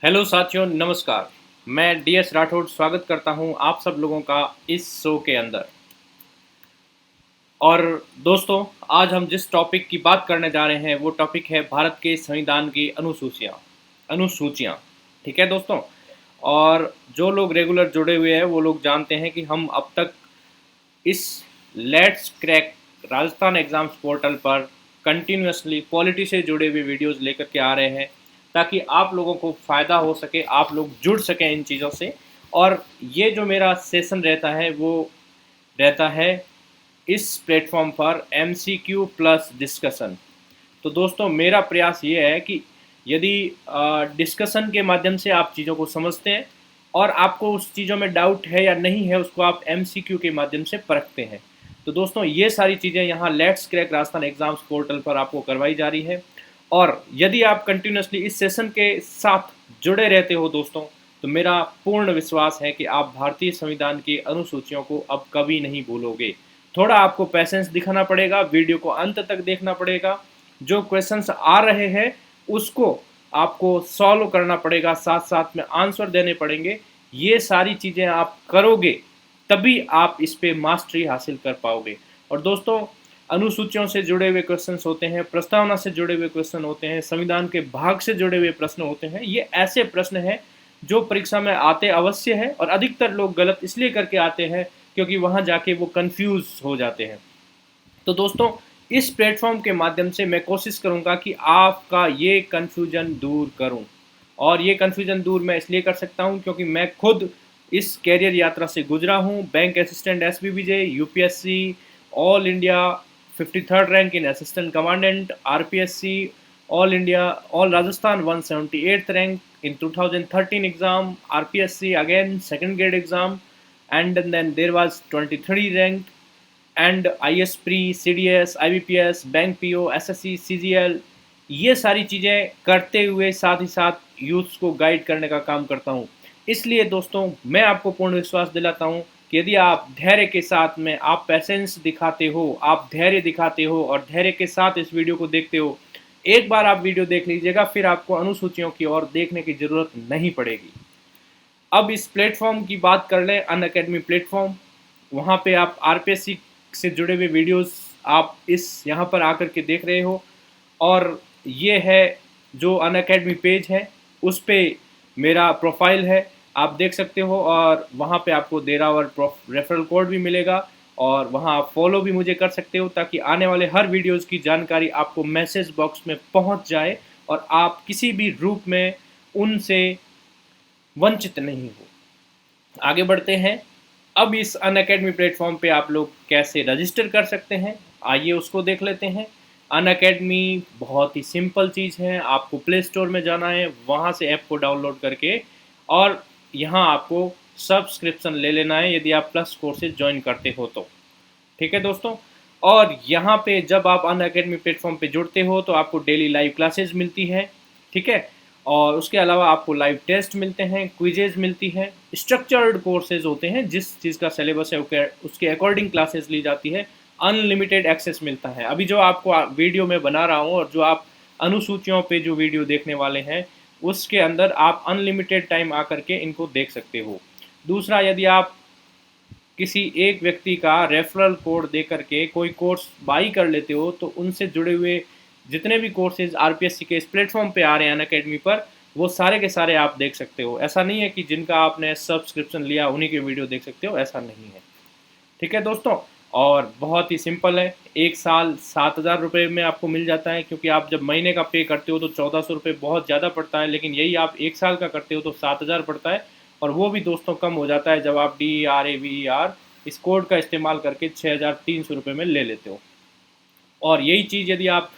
Hello साथियों, नमस्कार। मैं डीएस राठौड़ स्वागत करता हूं आप सब लोगों का इस शो के अंदर। और दोस्तों, आज हम जिस टॉपिक की बात करने जा रहे हैं वो टॉपिक है भारत के संविधान की अनुसूचियाँ। ठीक है दोस्तों। और जो लोग रेगुलर जुड़े हुए हैं वो लोग जानते हैं कि हम अब तक इस let's crack Rajasthan exams portal पर कंटिन्यूसली पॉलिटी से जुड़े हुए वीडियोस लेकर के आ रहे हैं, ताकि आप लोगों को फ़ायदा हो सके, आप लोग जुड़ सकें इन चीज़ों से। और ये जो मेरा सेशन रहता है वो रहता है इस प्लेटफॉर्म पर MCQ प्लस डिस्कशन। तो दोस्तों, मेरा प्रयास ये है कि यदि डिस्कशन के माध्यम से आप चीज़ों को समझते हैं और आपको उस चीज़ों में डाउट है या नहीं है, उसको आप MCQ के माध्यम से परखते हैं। तो दोस्तों, ये सारी चीज़ें यहाँ let's crack Rajasthan exams portal पर आपको करवाई जा रही है। और यदि आप कंटिन्यूसली इस सेशन के साथ जुड़े रहते हो दोस्तों, तो मेरा पूर्ण विश्वास है कि आप भारतीय संविधान की अनुसूचियों को अब कभी नहीं भूलोगे। थोड़ा आपको पैसेंस दिखाना पड़ेगा, वीडियो को अंत तक देखना पड़ेगा, जो क्वेश्चंस आ रहे हैं उसको आपको सॉल्व करना पड़ेगा, साथ साथ में आंसर देने पड़ेंगे। ये सारी चीज़ें आप करोगे तभी आप इस पे मास्टरी हासिल कर पाओगे। और दोस्तों, अनुसूचियों से जुड़े हुए क्वेश्चंस होते हैं, प्रस्तावना से जुड़े हुए क्वेश्चन होते हैं, संविधान के भाग से जुड़े हुए प्रश्न होते हैं। ये ऐसे प्रश्न हैं जो परीक्षा में आते अवश्य है, और अधिकतर लोग गलत इसलिए करके आते हैं क्योंकि वहाँ जाके वो कंफ्यूज हो जाते हैं। तो दोस्तों, इस प्लेटफॉर्म के माध्यम से मैं कोशिश करूंगा कि आपका ये कन्फ्यूजन दूर करूं। और ये कन्फ्यूजन दूर मैं इसलिए कर सकता हूं क्योंकि मैं खुद इस कैरियर यात्रा से गुजरा हूं। Bank assistant SBBJ, UPSC, all India 53rd rank in assistant commandant, RPSC, all India all Rajasthan 178th rank in 2013 exam, RPSC again second grade exam, and then there was 23 ranked, and IS pre, CDS, IBPS, bank PO, SSC, CGL, ये सारी चीज़ें करते हुए साथ ही साथ youths को guide करने का काम करता हूँ। इसलिए दोस्तों, मैं आपको पूर्ण विश्वास दिलाता हूँ कि यदि आप धैर्य के साथ में आप पैसेंस दिखाते हो, आप धैर्य दिखाते हो और धैर्य के साथ इस वीडियो को देखते हो, एक बार आप वीडियो देख लीजिएगा, फिर आपको अनुसूचियों की ओर देखने की ज़रूरत नहीं पड़ेगी। अब इस प्लेटफॉर्म की बात कर लें, अनअकैडमी प्लेटफॉर्म। वहाँ पे आप RPSC से जुड़े हुए वीडियोस आप इस यहाँ पर आकर के देख रहे हो। और ये है जो अनअकैडमी पेज है, उस पे मेरा प्रोफाइल है, आप देख सकते हो। और वहाँ पे आपको देरावर रेफरल कोड भी मिलेगा, और वहाँ आप फॉलो भी मुझे कर सकते हो, ताकि आने वाले हर वीडियोस की जानकारी आपको मैसेज बॉक्स में पहुँच जाए और आप किसी भी रूप में उनसे वंचित नहीं हो। आगे बढ़ते हैं। अब इस अनअकैडमी प्लेटफॉर्म पे आप लोग कैसे रजिस्टर कर सकते हैं, आइए उसको देख लेते हैं। अनअकैडमी बहुत ही सिंपल चीज़ है, आपको प्ले स्टोर में जाना है, वहाँ से ऐप को डाउनलोड करके और यहाँ आपको सब्सक्रिप्शन ले लेना है यदि आप प्लस कोर्सेज ज्वाइन करते हो तो। ठीक है दोस्तों। और यहाँ पे जब आप अनअकैडमी प्लेटफॉर्म पे जुड़ते हो तो आपको डेली लाइव क्लासेस मिलती हैं। ठीक है। और उसके अलावा आपको लाइव टेस्ट मिलते हैं, क्विजेज मिलती हैं, स्ट्रक्चर्ड कोर्सेज होते हैं, जिस चीज़ का सिलेबस है उसके अकॉर्डिंग क्लासेस ली जाती है। अनलिमिटेड एक्सेस मिलता है। अभी जो आपको वीडियो में बना रहा हूँ और जो आप अनुसूचियों पे जो वीडियो देखने वाले हैं, उसके अंदर आप अनलिमिटेड टाइम आकर के इनको देख सकते हो। दूसरा, यदि आप किसी एक व्यक्ति का रेफरल कोड दे करके कोई कोर्स बाई कर लेते हो, तो उनसे जुड़े हुए जितने भी कोर्सेज RPSC के इस प्लेटफॉर्म पे आ रहे हैं अनअकैडमी पर, वो सारे के सारे आप देख सकते हो। ऐसा नहीं है कि जिनका आपने सब्सक्रिप्शन लिया उन्हीं के वीडियो देख सकते हो, ऐसा नहीं है। ठीक है दोस्तों। और बहुत ही सिंपल है, एक साल 7,000 रुपये में आपको मिल जाता है, क्योंकि आप जब महीने का पे करते हो तो 1,400 रुपये बहुत ज़्यादा पड़ता है, लेकिन यही आप एक साल का करते हो तो 7,000 पड़ता है। और वो भी दोस्तों कम हो जाता है जब आप DERAVER इस कोड का इस्तेमाल करके 6,300 रुपये में ले लेते हो। और यही चीज़ यदि आप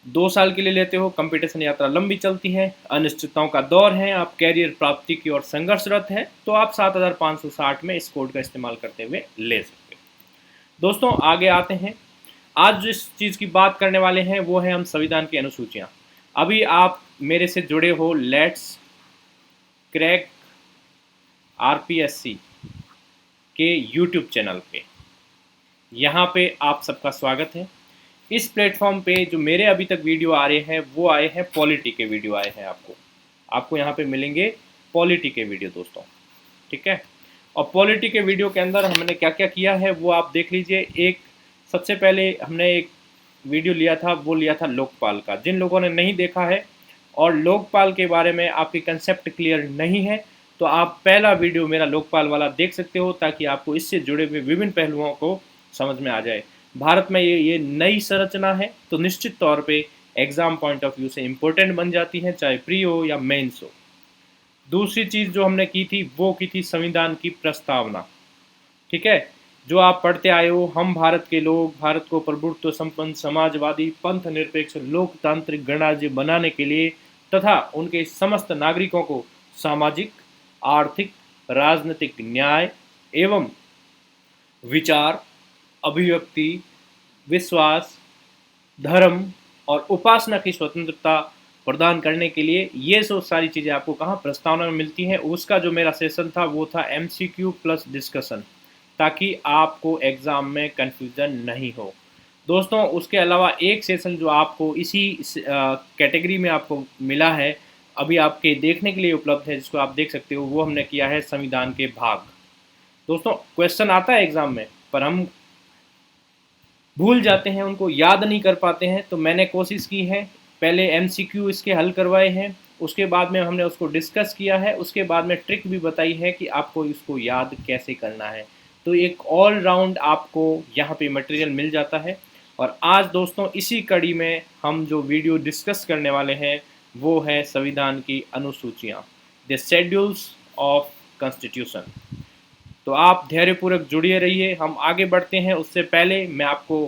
2 साल के लिए लेते हो, कंपटीशन यात्रा लंबी चलती है, अनिश्चितताओं का दौर है, आप कैरियर प्राप्ति की ओर संघर्षरत है, तो आप 7,560 में इस कोड का इस्तेमाल करते हुए ले सकते हो। दोस्तों, आगे आते हैं। आज जिस चीज़ की बात करने वाले हैं वो है हम संविधान की अनुसूचियाँ। अभी आप मेरे से जुड़े हो लेट्स क्रैक RPSC के YouTube चैनल पे। यहाँ पे आप सबका स्वागत है। इस प्लेटफॉर्म पे जो मेरे अभी तक वीडियो आ रहे हैं वो आए हैं पॉलिटी के वीडियो आए हैं आपको। आपको यहाँ पे मिलेंगे पॉलिटी के वीडियो दोस्तों, ठीक है। और पॉलिटी के वीडियो के अंदर हमने क्या क्या किया है वो आप देख लीजिए। एक सबसे पहले हमने एक वीडियो लिया था, वो लिया था लोकपाल का। जिन लोगों ने नहीं देखा है और लोकपाल के बारे में आपकी कंसेप्ट क्लियर नहीं है, तो आप पहला वीडियो मेरा लोकपाल वाला देख सकते हो, ताकि आपको इससे जुड़े हुए विभिन्न पहलुओं को समझ में आ जाए। भारत में ये नई संरचना है, तो निश्चित तौर पे एग्ज़ाम पॉइंट ऑफ व्यू से इम्पोर्टेंट बन जाती है, चाहे प्री हो या मेंस हो। दूसरी चीज़ जो हमने की थी वो की थी संविधान की प्रस्तावना, ठीक है। जो आप पढ़ते आए हो, हम भारत के लोग भारत को प्रभुत्व संपन्न समाजवादी पंथ निरपेक्ष लोकतांत्रिक गणराज्य बनाने के लिए तथा उनके समस्त नागरिकों को सामाजिक आर्थिक राजनीतिक न्याय एवं विचार अभिव्यक्ति विश्वास धर्म और उपासना की स्वतंत्रता प्रदान करने के लिए ये सब सारी चीज़ें आपको कहाँ प्रस्तावना में मिलती हैं। उसका जो मेरा सेशन था वो था MCQ प्लस डिस्कशन, ताकि आपको एग्ज़ाम में कन्फ्यूज़न नहीं हो दोस्तों। उसके अलावा एक सेशन जो आपको इसी कैटेगरी में आपको मिला है, अभी आपके देखने के लिए उपलब्ध है, जिसको आप देख सकते हो, वो हमने किया है संविधान के भाग। दोस्तों क्वेश्चन आता है एग्ज़ाम में, पर हम भूल जाते हैं, उनको याद नहीं कर पाते हैं। तो मैंने कोशिश की है, पहले MCQ इसके हल करवाए हैं, उसके बाद में हमने उसको डिस्कस किया है, उसके बाद में ट्रिक भी बताई है कि आपको इसको याद कैसे करना है। तो एक ऑल राउंड आपको यहाँ पे मटेरियल मिल जाता है। और आज दोस्तों इसी कड़ी में हम जो वीडियो डिस्कस करने वाले हैं वो है संविधान की अनुसूचियाँ, द शेड्यूल्स ऑफ कॉन्स्टिट्यूशन। तो आप धैर्यपूर्वक जुड़े रहिए, हम आगे बढ़ते हैं। उससे पहले मैं आपको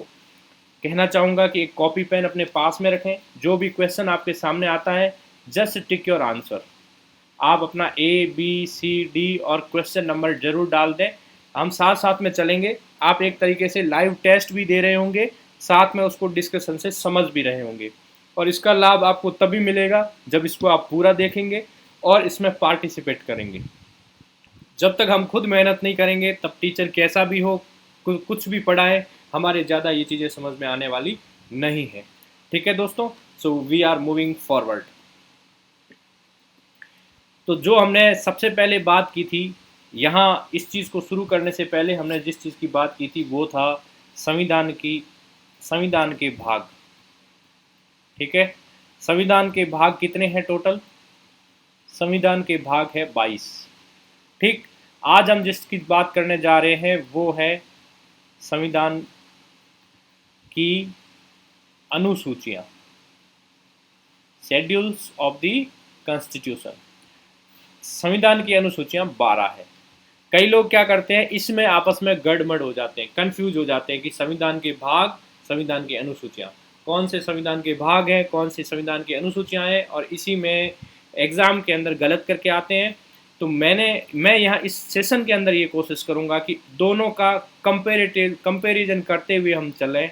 कहना चाहूँगा कि एक कॉपी पेन अपने पास में रखें। जो भी क्वेश्चन आपके सामने आता है, जस्ट टिक योर आंसर। आप अपना ABCD और क्वेश्चन नंबर जरूर डाल दें। हम साथ साथ में चलेंगे। आप एक तरीके से लाइव टेस्ट भी दे रहे होंगे, साथ में उसको डिस्कशन से समझ भी रहे होंगे। और इसका लाभ आपको तभी मिलेगा जब इसको आप पूरा देखेंगे और इसमें पार्टिसिपेट करेंगे। जब तक हम खुद मेहनत नहीं करेंगे, तब टीचर कैसा भी हो, कुछ भी पढ़ाए, हमारे ज़्यादा ये चीज़ें समझ में आने वाली नहीं है, ठीक है दोस्तों। So we are moving forward. तो जो हमने सबसे पहले बात की थी, यहाँ इस चीज़ को शुरू करने से पहले हमने जिस चीज़ की बात की थी वो था संविधान के भाग, ठीक है। संविधान के भाग कितने हैं टोटल? संविधान के भाग है 22, ठीक। आज हम जिसकी बात करने जा रहे हैं वो है संविधान की अनुसूचियाँ, शेड्यूल्स ऑफ द कॉन्स्टिट्यूशन। संविधान की अनुसूचियाँ 12 है। कई लोग क्या करते हैं, इसमें आपस में गड़बड़ हो जाते हैं, कंफ्यूज हो जाते हैं कि संविधान के भाग, संविधान की अनुसूचियाँ, कौन से संविधान के भाग हैं, कौन सी संविधान की अनुसूचियाँ हैं, और इसी में एग्ज़ाम के अंदर गलत करके आते हैं। तो मैं यहाँ इस सेशन के अंदर ये कोशिश करूँगा कि दोनों का कंपेरिजन करते हुए हम चलें,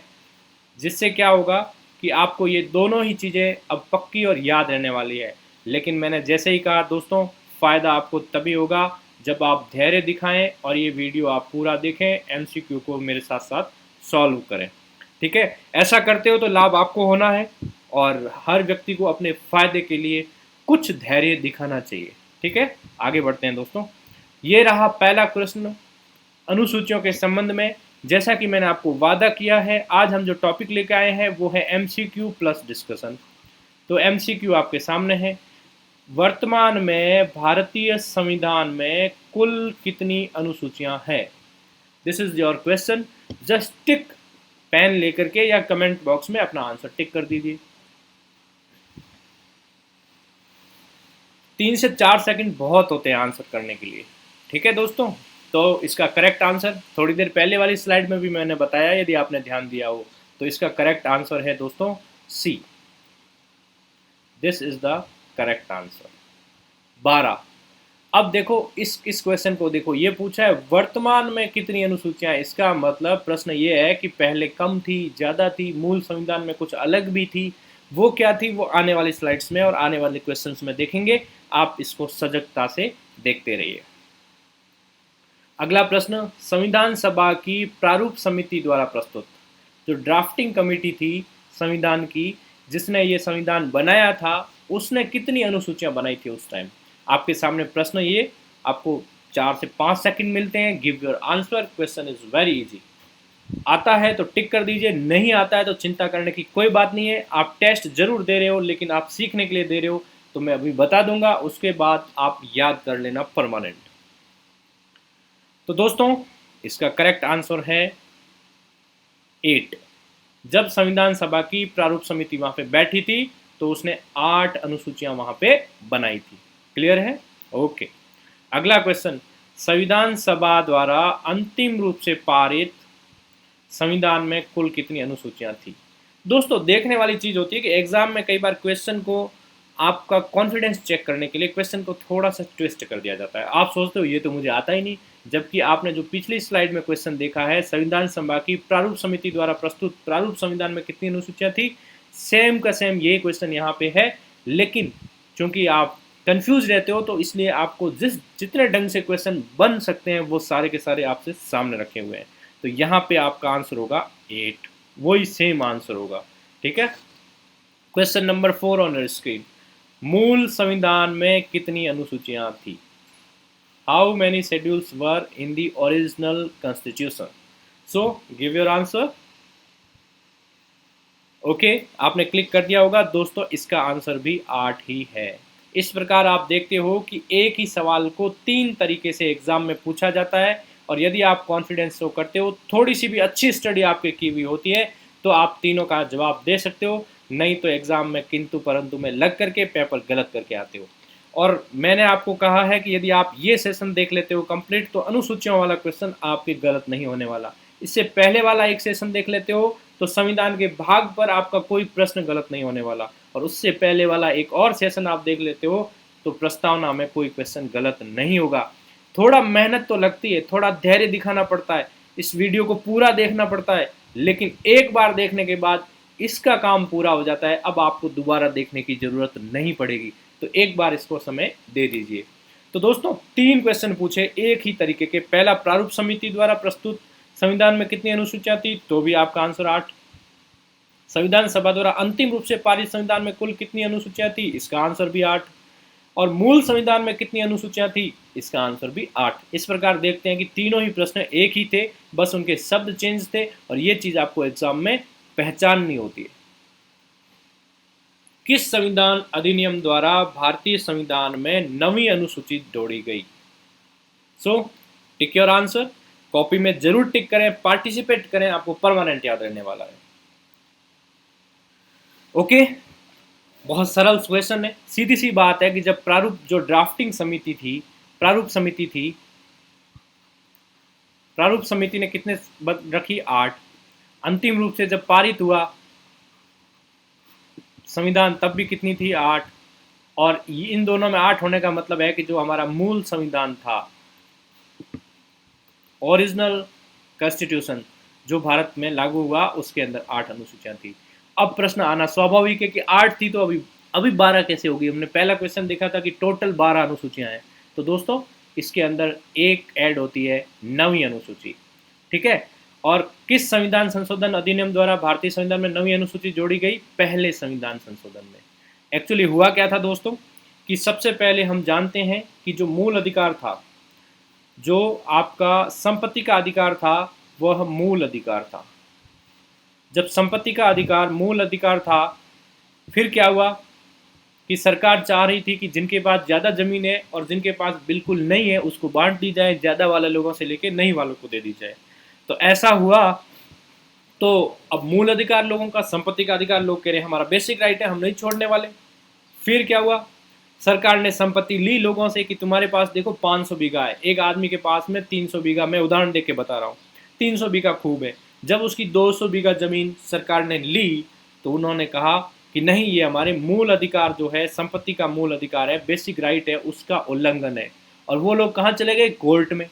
जिससे क्या होगा कि आपको ये दोनों ही चीज़ें अब पक्की और याद रहने वाली है। लेकिन मैंने जैसे ही कहा दोस्तों, फ़ायदा आपको तभी होगा जब आप धैर्य दिखाएं और ये वीडियो आप पूरा देखें, MCQ को मेरे साथ साथ सॉल्व करें, ठीक है। ऐसा करते हो तो लाभ आपको होना है, और हर व्यक्ति को अपने फ़ायदे के लिए कुछ धैर्य दिखाना चाहिए, ठीक है। आगे बढ़ते हैं दोस्तों। ये रहा पहला प्रश्न अनुसूचियों के संबंध में। जैसा कि मैंने आपको वादा किया है, आज हम जो टॉपिक लेकर आए हैं वो है MCQ प्लस डिस्कशन। तो MCQ आपके सामने है। वर्तमान में भारतीय संविधान में कुल कितनी अनुसूचियां हैं? This is your question. Just tick, pen लेकर के या कमेंट बॉक्स में अपना आंसर टिक कर दीजिए। 3 से 4 सेकंड बहुत होते हैं आंसर करने के लिए, ठीक है दोस्तों। तो इसका करेक्ट आंसर थोड़ी देर पहले वाली स्लाइड में भी मैंने बताया, यदि आपने ध्यान दिया हो, तो इसका करेक्ट आंसर है दोस्तों C। This is the correct answer 12। अब देखो इस क्वेश्चन को देखो, ये पूछा है वर्तमान में कितनी अनुसूचियां। इसका मतलब प्रश्न ये है कि पहले कम थी, ज़्यादा थी, मूल संविधान में कुछ अलग भी थी। वो क्या थी, वो आने वाली स्लाइड्स में और आने वाले क्वेश्चंस में देखेंगे। आप इसको सजगता से देखते रहिए। अगला प्रश्न, संविधान सभा की प्रारूप समिति द्वारा प्रस्तुत, जो ड्राफ्टिंग कमेटी थी संविधान की, जिसने ये संविधान बनाया था, उसने कितनी अनुसूचियां बनाई थी उस टाइम। आपके सामने प्रश्न ये, आपको 4 से 5 सेकंड मिलते हैं, give your answer. Question is very easy. आता है तो टिक कर दीजिए, नहीं आता है तो चिंता करने की कोई बात नहीं है। आप टेस्ट जरूर दे रहे हो, लेकिन आप सीखने के लिए दे रहे हो, तो मैं अभी बता दूंगा, उसके बाद आप याद कर लेना परमानेंट। तो दोस्तों, इसका करेक्ट आंसर है 8। जब संविधान सभा की प्रारूप समिति वहां पे बैठी थी तो उसने 8 अनुसूचियां वहां पे बनाई थी। क्लियर है? ओके। अगला क्वेश्चन, संविधान सभा द्वारा अंतिम रूप से पारित संविधान में कुल कितनी अनुसूचियां थी? दोस्तों, देखने वाली चीज होती है कि एग्जाम में कई बार क्वेश्चन को, आपका कॉन्फिडेंस चेक करने के लिए क्वेश्चन को थोड़ा सा ट्विस्ट कर दिया जाता है। आप सोचते हो ये तो मुझे आता ही नहीं, जबकि आपने जो पिछली स्लाइड में क्वेश्चन देखा है, संविधान सभा की प्रारूप समिति द्वारा प्रस्तुत प्रारूप संविधान में कितनी अनुसूचियां थी, सेम का सेम ये क्वेश्चन यहाँ पे है। लेकिन चूंकि आप कंफ्यूज रहते हो, तो इसलिए आपको जितने ढंग से क्वेश्चन बन सकते हैं वो सारे के सारे आपसे सामने रखे हुए हैं। तो यहाँ पे आपका आंसर होगा 8, वही सेम आंसर होगा। ठीक है। Question number 4 on your screen, मूल संविधान में कितनी अनुसूचियां थी? How many schedules were in the original constitution? So give your answer. Okay, आपने क्लिक कर दिया होगा। दोस्तों, इसका आंसर भी 8 ही है। इस प्रकार आप देखते हो कि एक ही सवाल को 3 तरीके से एग्जाम में पूछा जाता है, और यदि आप कॉन्फिडेंस शो करते हो, थोड़ी सी भी अच्छी स्टडी आपके की हुई होती है, तो आप तीनों का जवाब दे सकते हो। नहीं तो एग्जाम में किंतु परंतु में लग करके पेपर गलत करके आते हो। और मैंने आपको कहा है कि यदि आप ये सेशन देख लेते हो कंप्लीट, तो अनुसूचियों वाला क्वेश्चन आपके गलत नहीं होने वाला। इससे पहले वाला एक सेशन देख लेते हो तो संविधान के भाग पर आपका कोई प्रश्न गलत नहीं होने वाला, और उससे पहले वाला एक और सेशन आप देख लेते हो तो प्रस्तावना में कोई क्वेश्चन गलत नहीं होगा। थोड़ा मेहनत तो लगती है, थोड़ा धैर्य दिखाना पड़ता है, इस वीडियो को पूरा देखना पड़ता है, लेकिन एक बार देखने के बाद इसका काम पूरा हो जाता है। अब आपको दोबारा देखने की जरूरत नहीं पड़ेगी, तो एक बार इसको समय दे दीजिए। तो दोस्तों, 3 क्वेश्चन पूछे एक ही तरीके के। पहला, प्रारूप समिति द्वारा प्रस्तुत संविधान में कितनी अनुसूचियां थी, तो भी आपका आंसर 8। संविधान सभा द्वारा अंतिम रूप से पारित संविधान में कुल कितनी अनुसूचियां थी, इसका आंसर भी 8। और मूल संविधान में कितनी अनुसूचियां थी, इसका आंसर भी 8। इस प्रकार देखते हैं कि तीनों ही प्रश्न एक ही थे, बस उनके शब्द चेंज थे, और ये चीज आपको एग्जाम में पहचाननी होती है। किस संविधान अधिनियम द्वारा भारतीय संविधान में 9वीं अनुसूची जोड़ी गई? सो टिक योर आंसर, कॉपी में जरूर टिक करें, पार्टिसिपेट करें, आपको परमानेंट याद रहने वाला है। ओके, बहुत सरल क्वेश्चन है। सीधी सी बात है कि जब प्रारूप, जो ड्राफ्टिंग समिति थी, प्रारूप समिति ने कितने रखी? 8। अंतिम रूप से जब पारित हुआ संविधान, तब भी कितनी थी? 8। और इन दोनों में 8 होने का मतलब है कि जो हमारा मूल संविधान था, ओरिजिनल कॉन्स्टिट्यूशन जो भारत में लागू हुआ, उसके अंदर 8 अनुसूचियां थी। अब प्रश्न आना स्वाभाविक है कि 8 थी तो अभी 12 कैसे होगी? हमने पहला क्वेश्चन देखा था कि टोटल 12 अनुसूचियां हैं। तो दोस्तों, इसके अंदर एक ऐड होती है 9वीं अनुसूची। ठीक है। और किस संविधान संशोधन अधिनियम द्वारा भारतीय संविधान में 9वीं अनुसूची जोड़ी गई? पहले संविधान संशोधन में। एक्चुअली हुआ क्या था दोस्तों, कि सबसे पहले हम जानते हैं कि जो मूल अधिकार था, जो आपका संपत्ति का अधिकार था, वह मूल अधिकार था। जब संपत्ति का अधिकार मूल अधिकार था, फिर क्या हुआ कि सरकार चाह रही थी कि जिनके पास ज़्यादा ज़मीन है और जिनके पास बिल्कुल नहीं है, उसको बांट दी जाए, ज़्यादा वाले लोगों से लेके नहीं वालों को दे दी जाए। तो ऐसा हुआ। तो अब मूल अधिकार लोगों का, संपत्ति का अधिकार लोग कह रहे हैं हमारा बेसिक राइट है, हम नहीं छोड़ने वाले। फिर क्या हुआ, सरकार ने संपत्ति ली लोगों से कि तुम्हारे पास देखो 500 बीघा है, एक आदमी के पास में 300 बीघा, मैं उदाहरण देके बता रहा हूँ, 300 बीघा खूब है। जब उसकी 200 बीघा जमीन सरकार ने ली, तो उन्होंने कहा कि नहीं, ये हमारे मूल अधिकार जो है, संपत्ति का मूल अधिकार है, बेसिक राइट है, उसका उल्लंघन है। और वो लोग कहाँ चले गए? कोर्ट में।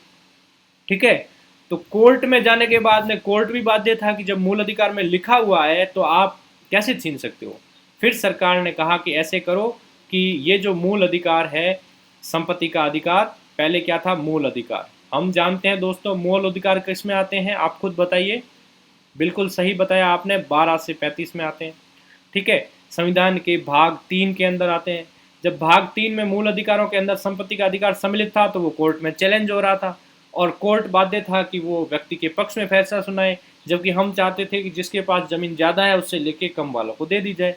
ठीक है। तो कोर्ट में जाने के बाद में कोर्ट भी बाध्य था कि जब मूल अधिकार में लिखा हुआ है तो आप कैसे छीन सकते हो। फिर सरकार ने कहा कि ऐसे करो कि ये जो मूल अधिकार है, संपत्ति का अधिकार, पहले क्या था? मूल अधिकार। हम जानते हैं दोस्तों, मूल अधिकार किस में आते हैं, आप खुद बताइए। बिल्कुल सही बताया आपने, 12 से 35 में आते हैं। ठीक है, संविधान के भाग 3 के अंदर आते हैं। जब भाग 3 में मूल अधिकारों के अंदर संपत्ति का अधिकार सम्मिलित था तो वो कोर्ट में चैलेंज हो रहा था और कोर्ट बाध्य था कि वो व्यक्ति के पक्ष में फैसला सुनाए, जबकि हम चाहते थे कि जिसके पास जमीन ज़्यादा है उससे लेके कम वालों को दे दी जाए,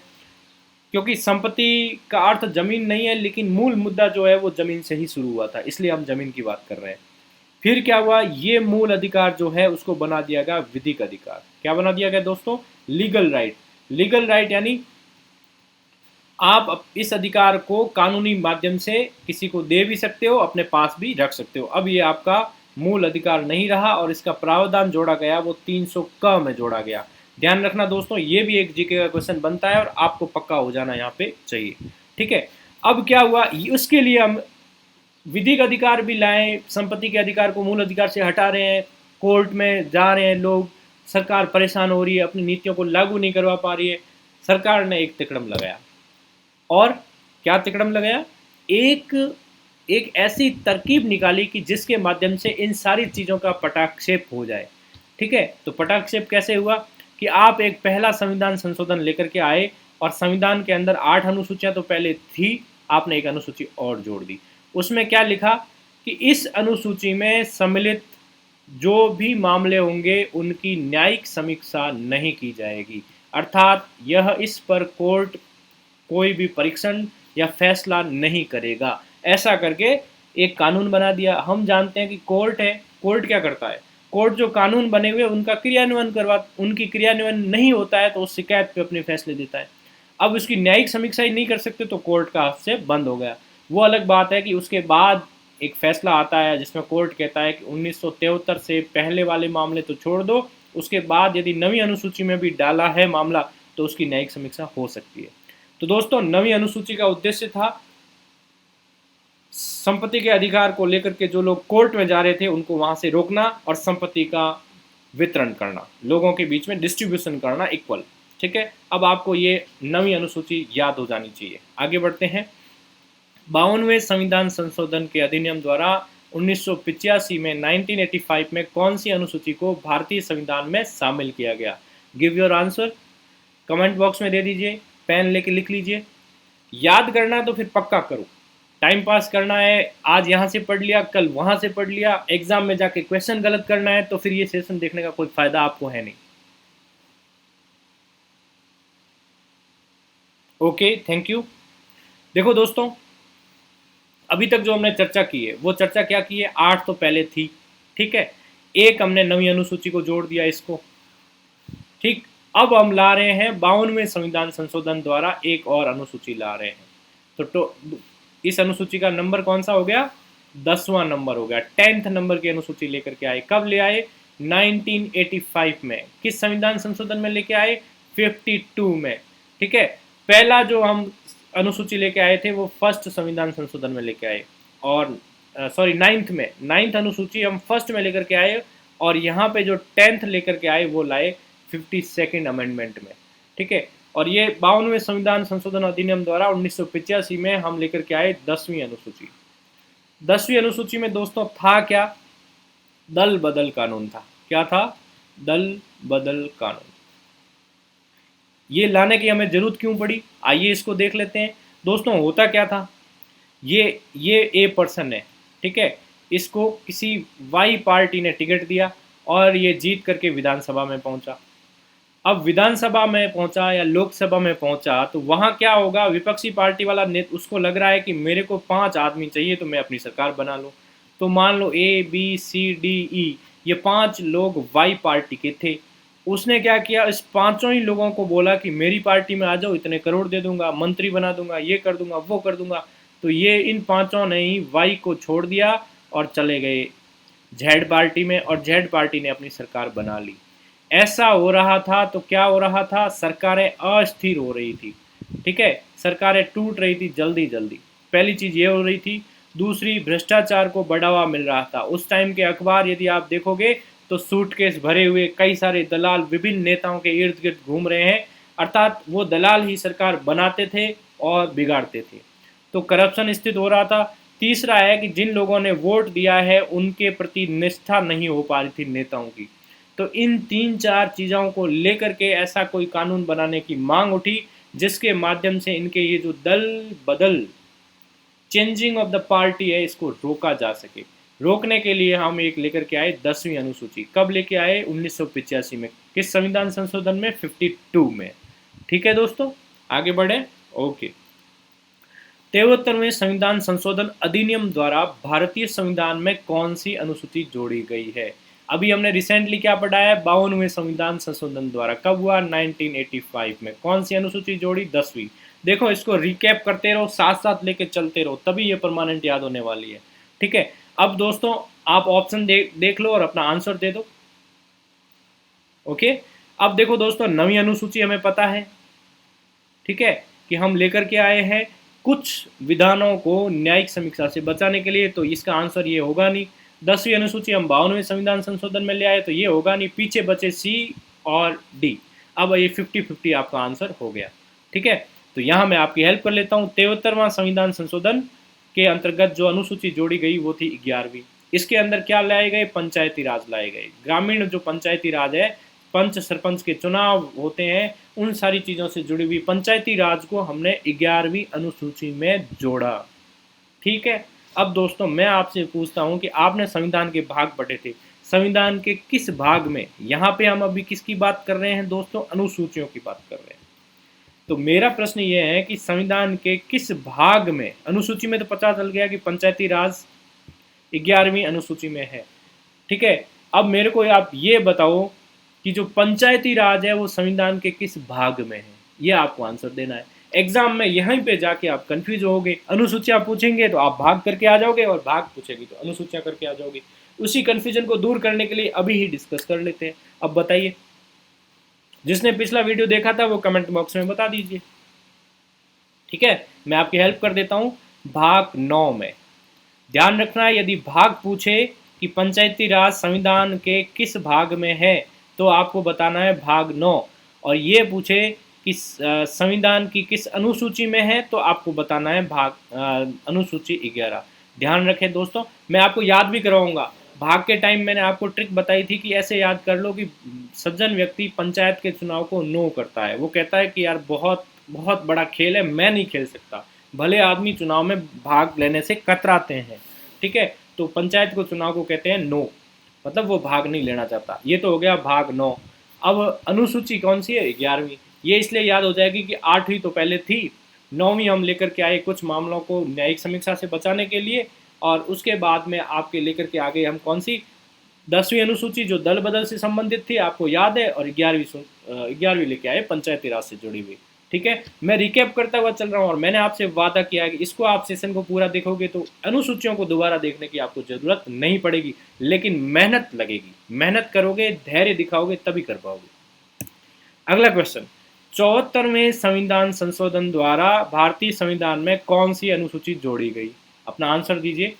क्योंकि संपत्ति का अर्थ जमीन नहीं है, लेकिन मूल मुद्दा जो है वो जमीन से ही शुरू हुआ था, इसलिए हम जमीन की बात कर रहे हैं। फिर क्या हुआ, ये मूल अधिकार जो है उसको बना दिया गया विधिक अधिकार। क्या बना दिया गया दोस्तों? Legal right. लीगल राइट यानी आप इस अधिकार को कानूनी माध्यम से किसी को दे भी सकते हो, अपने पास भी रख सकते हो। अब ये आपका मूल अधिकार नहीं रहा और इसका प्रावधान जोड़ा गया, वो 300 क में जोड़ा गया। ध्यान रखना दोस्तों, ये भी एक जीके का क्वेश्चन बनता है और आपको पक्का हो जाना यहाँ पे चाहिए। ठीक है, अब क्या हुआ, उसके लिए हम विधिक अधिकार भी लाए, संपत्ति के अधिकार को मूल अधिकार से हटा रहे हैं, कोर्ट में जा रहे हैं लोग, सरकार परेशान हो रही है, अपनी नीतियों को लागू नहीं करवा पा रही है। सरकार ने एक तिकड़म लगाया, और क्या तिकड़म लगाया, एक ऐसी तरकीब निकाली कि जिसके माध्यम से इन सारी चीज़ों का पटाक्षेप हो जाए। ठीक है, तो पटाक्षेप कैसे हुआ कि आप एक पहला संविधान संशोधन लेकर के आए और संविधान के अंदर 8 अनुसूचियां तो पहले थी, आपने एक अनुसूची और जोड़ दी। उसमें क्या लिखा कि इस अनुसूची में सम्मिलित जो भी मामले होंगे उनकी न्यायिक समीक्षा नहीं की जाएगी, अर्थात यह इस पर कोर्ट कोई भी परीक्षण या फैसला नहीं करेगा। ऐसा करके एक कानून बना दिया। हम जानते हैं कि कोर्ट है, कोर्ट क्या करता है, कोर्ट जो कानून बने हुए उनका क्रियान्वयन उनकी क्रियान्वयन नहीं होता है तो उस शिकायत पे अपने फैसले देता है। अब उसकी न्यायिक समीक्षा ही नहीं कर सकते तो कोर्ट का हाथ से बंद हो गया। वो अलग बात है कि उसके बाद एक फैसला आता है जिसमें कोर्ट कहता है कि 1973 से पहले वाले मामले तो छोड़ दो, उसके बाद यदि नवी अनुसूची में भी डाला है मामला तो उसकी न्यायिक समीक्षा हो सकती है। तो दोस्तों, नवी अनुसूची का उद्देश्य था संपत्ति के अधिकार को लेकर के जो लोग कोर्ट में जा रहे थे उनको वहां से रोकना और संपत्ति का वितरण करना, लोगों के बीच में डिस्ट्रीब्यूशन करना इक्वल। ठीक है, अब आपको ये नवी अनुसूची याद हो जानी चाहिए। आगे बढ़ते हैं। 52वें संविधान संशोधन के अधिनियम द्वारा 1985 में 1985 में कौन सी अनुसूची को भारतीय संविधान में शामिल किया गया? Give your answer, comment box में दे दीजिए, पेन लेके लिख लीजिए। याद करना है तो फिर पक्का करो, टाइम पास करना है आज यहाँ से पढ़ लिया कल वहाँ से पढ़ लिया, एग्जाम में जाके क्वेश्चन गलत करना है तो फिर ये सेशन देखने का कोई फायदा आपको है नहीं। Okay, thank you. देखो दोस्तों, अभी तक जो हमने चर्चा की है वो चर्चा क्या की है, 8 तो पहले थी। ठीक है, एक हमने नवी अनुसूची को जोड़ दिया इसको। ठीक, अब हम ला रहे हैं 52वें संविधान संशोधन द्वारा एक और अनुसूची ला रहे हैं। तो इस अनुसूची का नंबर कौन सा हो गया? 10वां नंबर हो गया। 10th नंबर की अनुसूची लेकर के आए। कब ले आए? 1985 में। किस संविधान संशोधन में लेके आए? 52 में। ठीक है, पहला जो हम अनुसूची लेके आए थे वो फर्स्ट संविधान संशोधन में लेके आए, और सॉरी 9th में, 9th अनुसूची हम फर्स्ट में लेकर के आए, और यहाँ पे जो 10th लेकर के आए वो लाए 52nd अमेंडमेंट में। ठीक है, और ये 52वें संविधान संशोधन अधिनियम द्वारा 1985 में हम लेकर के आए 10वीं अनुसूची। 10वीं अनुसूची में दोस्तों था क्या? दल बदल कानून था। क्या था? दल बदल कानून। ये लाने की हमें जरूरत क्यों पड़ी, आइए इसको देख लेते हैं। दोस्तों, होता क्या था, ये ए पर्सन है, ठीक है, इसको किसी वाई पार्टी ने टिकट दिया और ये जीत करके विधानसभा में पहुंचा। अब विधानसभा में पहुंचा या लोकसभा में पहुंचा तो वहां क्या होगा, विपक्षी पार्टी वाला उसको लग रहा है कि मेरे को 5 आदमी चाहिए तो मैं अपनी सरकार बना लूं। तो मान लो A B C D E, ये 5 लोग वाई पार्टी के थे। उसने क्या किया, इस पांचों ही लोगों को बोला कि मेरी पार्टी में आ जाओ, इतने करोड़ दे दूंगा, मंत्री बना दूंगा, ये कर दूंगा, वो कर दूंगा। तो ये इन पांचों ने ही वाई को छोड़ दिया और चले गए जेड पार्टी में, और जेड पार्टी ने अपनी सरकार बना ली। ऐसा हो रहा था तो क्या हो रहा था, सरकारें अस्थिर हो रही थी। ठीक है, सरकारें टूट रही थी जल्दी जल्दी। पहली चीज ये हो रही थी। दूसरी, भ्रष्टाचार को बढ़ावा मिल रहा था। उस टाइम के अखबार यदि आप देखोगे तो सूटकेस भरे हुए कई सारे दलाल विभिन्न नेताओं के इर्द गिर्द घूम रहे हैं, अर्थात वो दलाल ही सरकार बनाते थे और बिगाड़ते थे। तो करप्शन स्थित हो रहा था। तीसरा है कि जिन लोगों ने वोट दिया है उनके प्रति निष्ठा नहीं हो पा रही थी नेताओं की। तो इन 3-4 चीज़ों को लेकर के ऐसा कोई कानून बनाने की मांग उठी जिसके माध्यम से इनके ये जो दल बदल चेंजिंग ऑफ द पार्टी है इसको रोका जा सके। रोकने के लिए हम एक लेकर के आए 10वीं अनुसूची। कब लेके आए? 1985 में। किस संविधान संशोधन में? 52 में। ठीक है दोस्तों, आगे बढ़े। ओके। 73वें संविधान संशोधन अधिनियम द्वारा भारतीय संविधान में कौन सी अनुसूची जोड़ी गई है? अभी हमने रिसेंटली क्या पढ़ा है? 52वें संविधान संशोधन द्वारा। कब हुआ? 1985 में। कौन सी अनुसूची जोड़ी? 10वीं। देखो, इसको रिकैप करते रहो, साथ साथ लेके चलते रहो, तभी ये परमानेंट याद होने वाली है। ठीक है, अब दोस्तों आप ऑप्शन देख लो और अपना आंसर दे दो। ओके, अब देखो दोस्तों, नवी अनुसूची हमें पता है, ठीक है, कि हम लेकर के आए हैं कुछ विधानों को न्यायिक समीक्षा से बचाने के लिए, तो इसका आंसर ये होगा नहीं। 10वीं अनुसूची हम 52वें संविधान संशोधन में ले आए, तो ये होगा नहीं। पीछे बचे सी और डी। अब ये 50-50 आपका आंसर हो गया। ठीक है, तो यहाँ मैं आपकी हेल्प कर लेता हूँ। 73वां संविधान संशोधन के अंतर्गत जो अनुसूची जोड़ी गई वो थी 11वीं। इसके अंदर क्या लाए गए? पंचायती राज लाए गए। ग्रामीण जो पंचायती राज है, पंच सरपंच के चुनाव होते हैं, उन सारी चीज़ों से जुड़ी हुई पंचायती राज को हमने 11वीं अनुसूची में जोड़ा। ठीक है, अब दोस्तों मैं आपसे पूछता हूं कि आपने संविधान के भाग पढ़े थे, संविधान के किस भाग में, यहाँ पे हम अभी किसकी बात कर रहे हैं दोस्तों? अनुसूचियों की बात कर रहे हैं। तो मेरा प्रश्न ये है कि संविधान के किस भाग में, अनुसूची में तो पता चल गया कि पंचायती राज 11वीं अनुसूची में है। ठीक है, अब मेरे को आप ये बताओ कि जो पंचायती राज है वो संविधान के किस भाग में है, ये आपको आंसर देना है। एग्जाम में यहीं पे जाके आप कंफ्यूज होगे। अनुसूचियां पूछेंगे तो आप भाग करके आ जाओगे, और भाग पूछेगी तो अनुसूचियां करके आ जाओगे। उसी कंफ्यूजन को दूर करने के लिए अभी ही डिस्कस कर लेते हैं। अब बताइए, जिसने पिछला वीडियो देखा था वो कमेंट बॉक्स में बता दीजिए। ठीक है, मैं आपकी हेल्प कर देता हूँ। भाग 9 में ध्यान रखना है, यदि भाग पूछे कि पंचायती राज संविधान के किस भाग में है, तो आपको बताना है भाग 9। और ये पूछे कि संविधान की किस अनुसूची में है, तो आपको बताना है अनुसूची 11। ध्यान रखें दोस्तों, मैं आपको याद भी करवाऊंगा। भाग के टाइम मैंने आपको ट्रिक बताई थी कि ऐसे याद कर लो कि सज्जन व्यक्ति पंचायत के चुनाव को नो करता है। वो कहता है कि यार बहुत बहुत बड़ा खेल है, मैं नहीं खेल सकता। भले आदमी चुनाव में भाग लेने से कतराते हैं, ठीक है, तो पंचायत को चुनाव को कहते हैं नो, मतलब वो भाग नहीं लेना चाहता। ये तो हो गया भाग 9। अब अनुसूची कौन सी है? 11वीं। ये इसलिए याद हो जाएगी कि 8वीं तो पहले थी, 9वीं हम लेकर के आए कुछ मामलों को न्यायिक समीक्षा से बचाने के लिए, और उसके बाद में आपके लेकर के आगे हम कौन सी? 10वीं अनुसूची जो दल बदल से संबंधित थी, आपको याद है, और 11वीं लेके आए पंचायती राज से जुड़ी हुई। ठीक है, मैं रिकैप करता हुआ चल रहा हूँ, और मैंने आपसे वादा किया है कि इसको आप सेशन को पूरा देखोगे तो अनुसूचियों को दोबारा देखने की आपको जरूरत नहीं पड़ेगी, लेकिन मेहनत लगेगी। मेहनत करोगे, धैर्य दिखाओगे, तभी कर पाओगे। अगला क्वेश्चन, 74वें संविधान संशोधन द्वारा भारतीय संविधान में कौन सी अनुसूची जोड़ी गई? अपना आंसर दीजिए।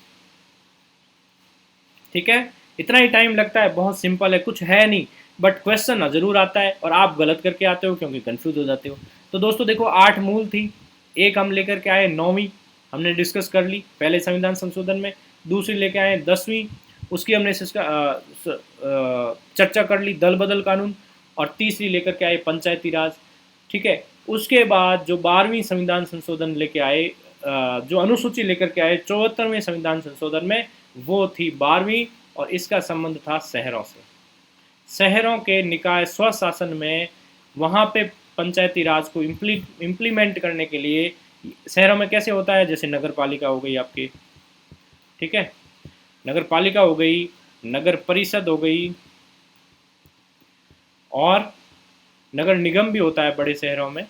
ठीक है, इतना ही टाइम लगता है, बहुत सिंपल है, कुछ है नहीं, बट क्वेश्चन जरूर आता है और आप गलत करके आते हो क्योंकि कंफ्यूज हो जाते हो। तो दोस्तों देखो, 8 मूल थी, एक हम लेकर के आए 9वीं, हमने डिस्कस कर ली पहले संविधान संशोधन में। दूसरी लेके आए 10वीं, उसकी हमने चर्चा कर ली, दल बदल कानून। और तीसरी लेकर के आए पंचायती राज। ठीक है, उसके बाद जो 12वीं संविधान संशोधन लेके आए, जो अनुसूची लेकर के आए 74वें संविधान संशोधन में, वो थी 12वीं, और इसका संबंध था शहरों से। शहरों के निकाय स्वशासन में, वहाँ पे पंचायती राज को इम्प्लीमेंट करने के लिए शहरों में कैसे होता है, जैसे नगर पालिका हो गई आपकी, ठीक है, नगर पालिका हो गई, नगर परिषद हो गई, और नगर निगम भी होता है बड़े शहरों में।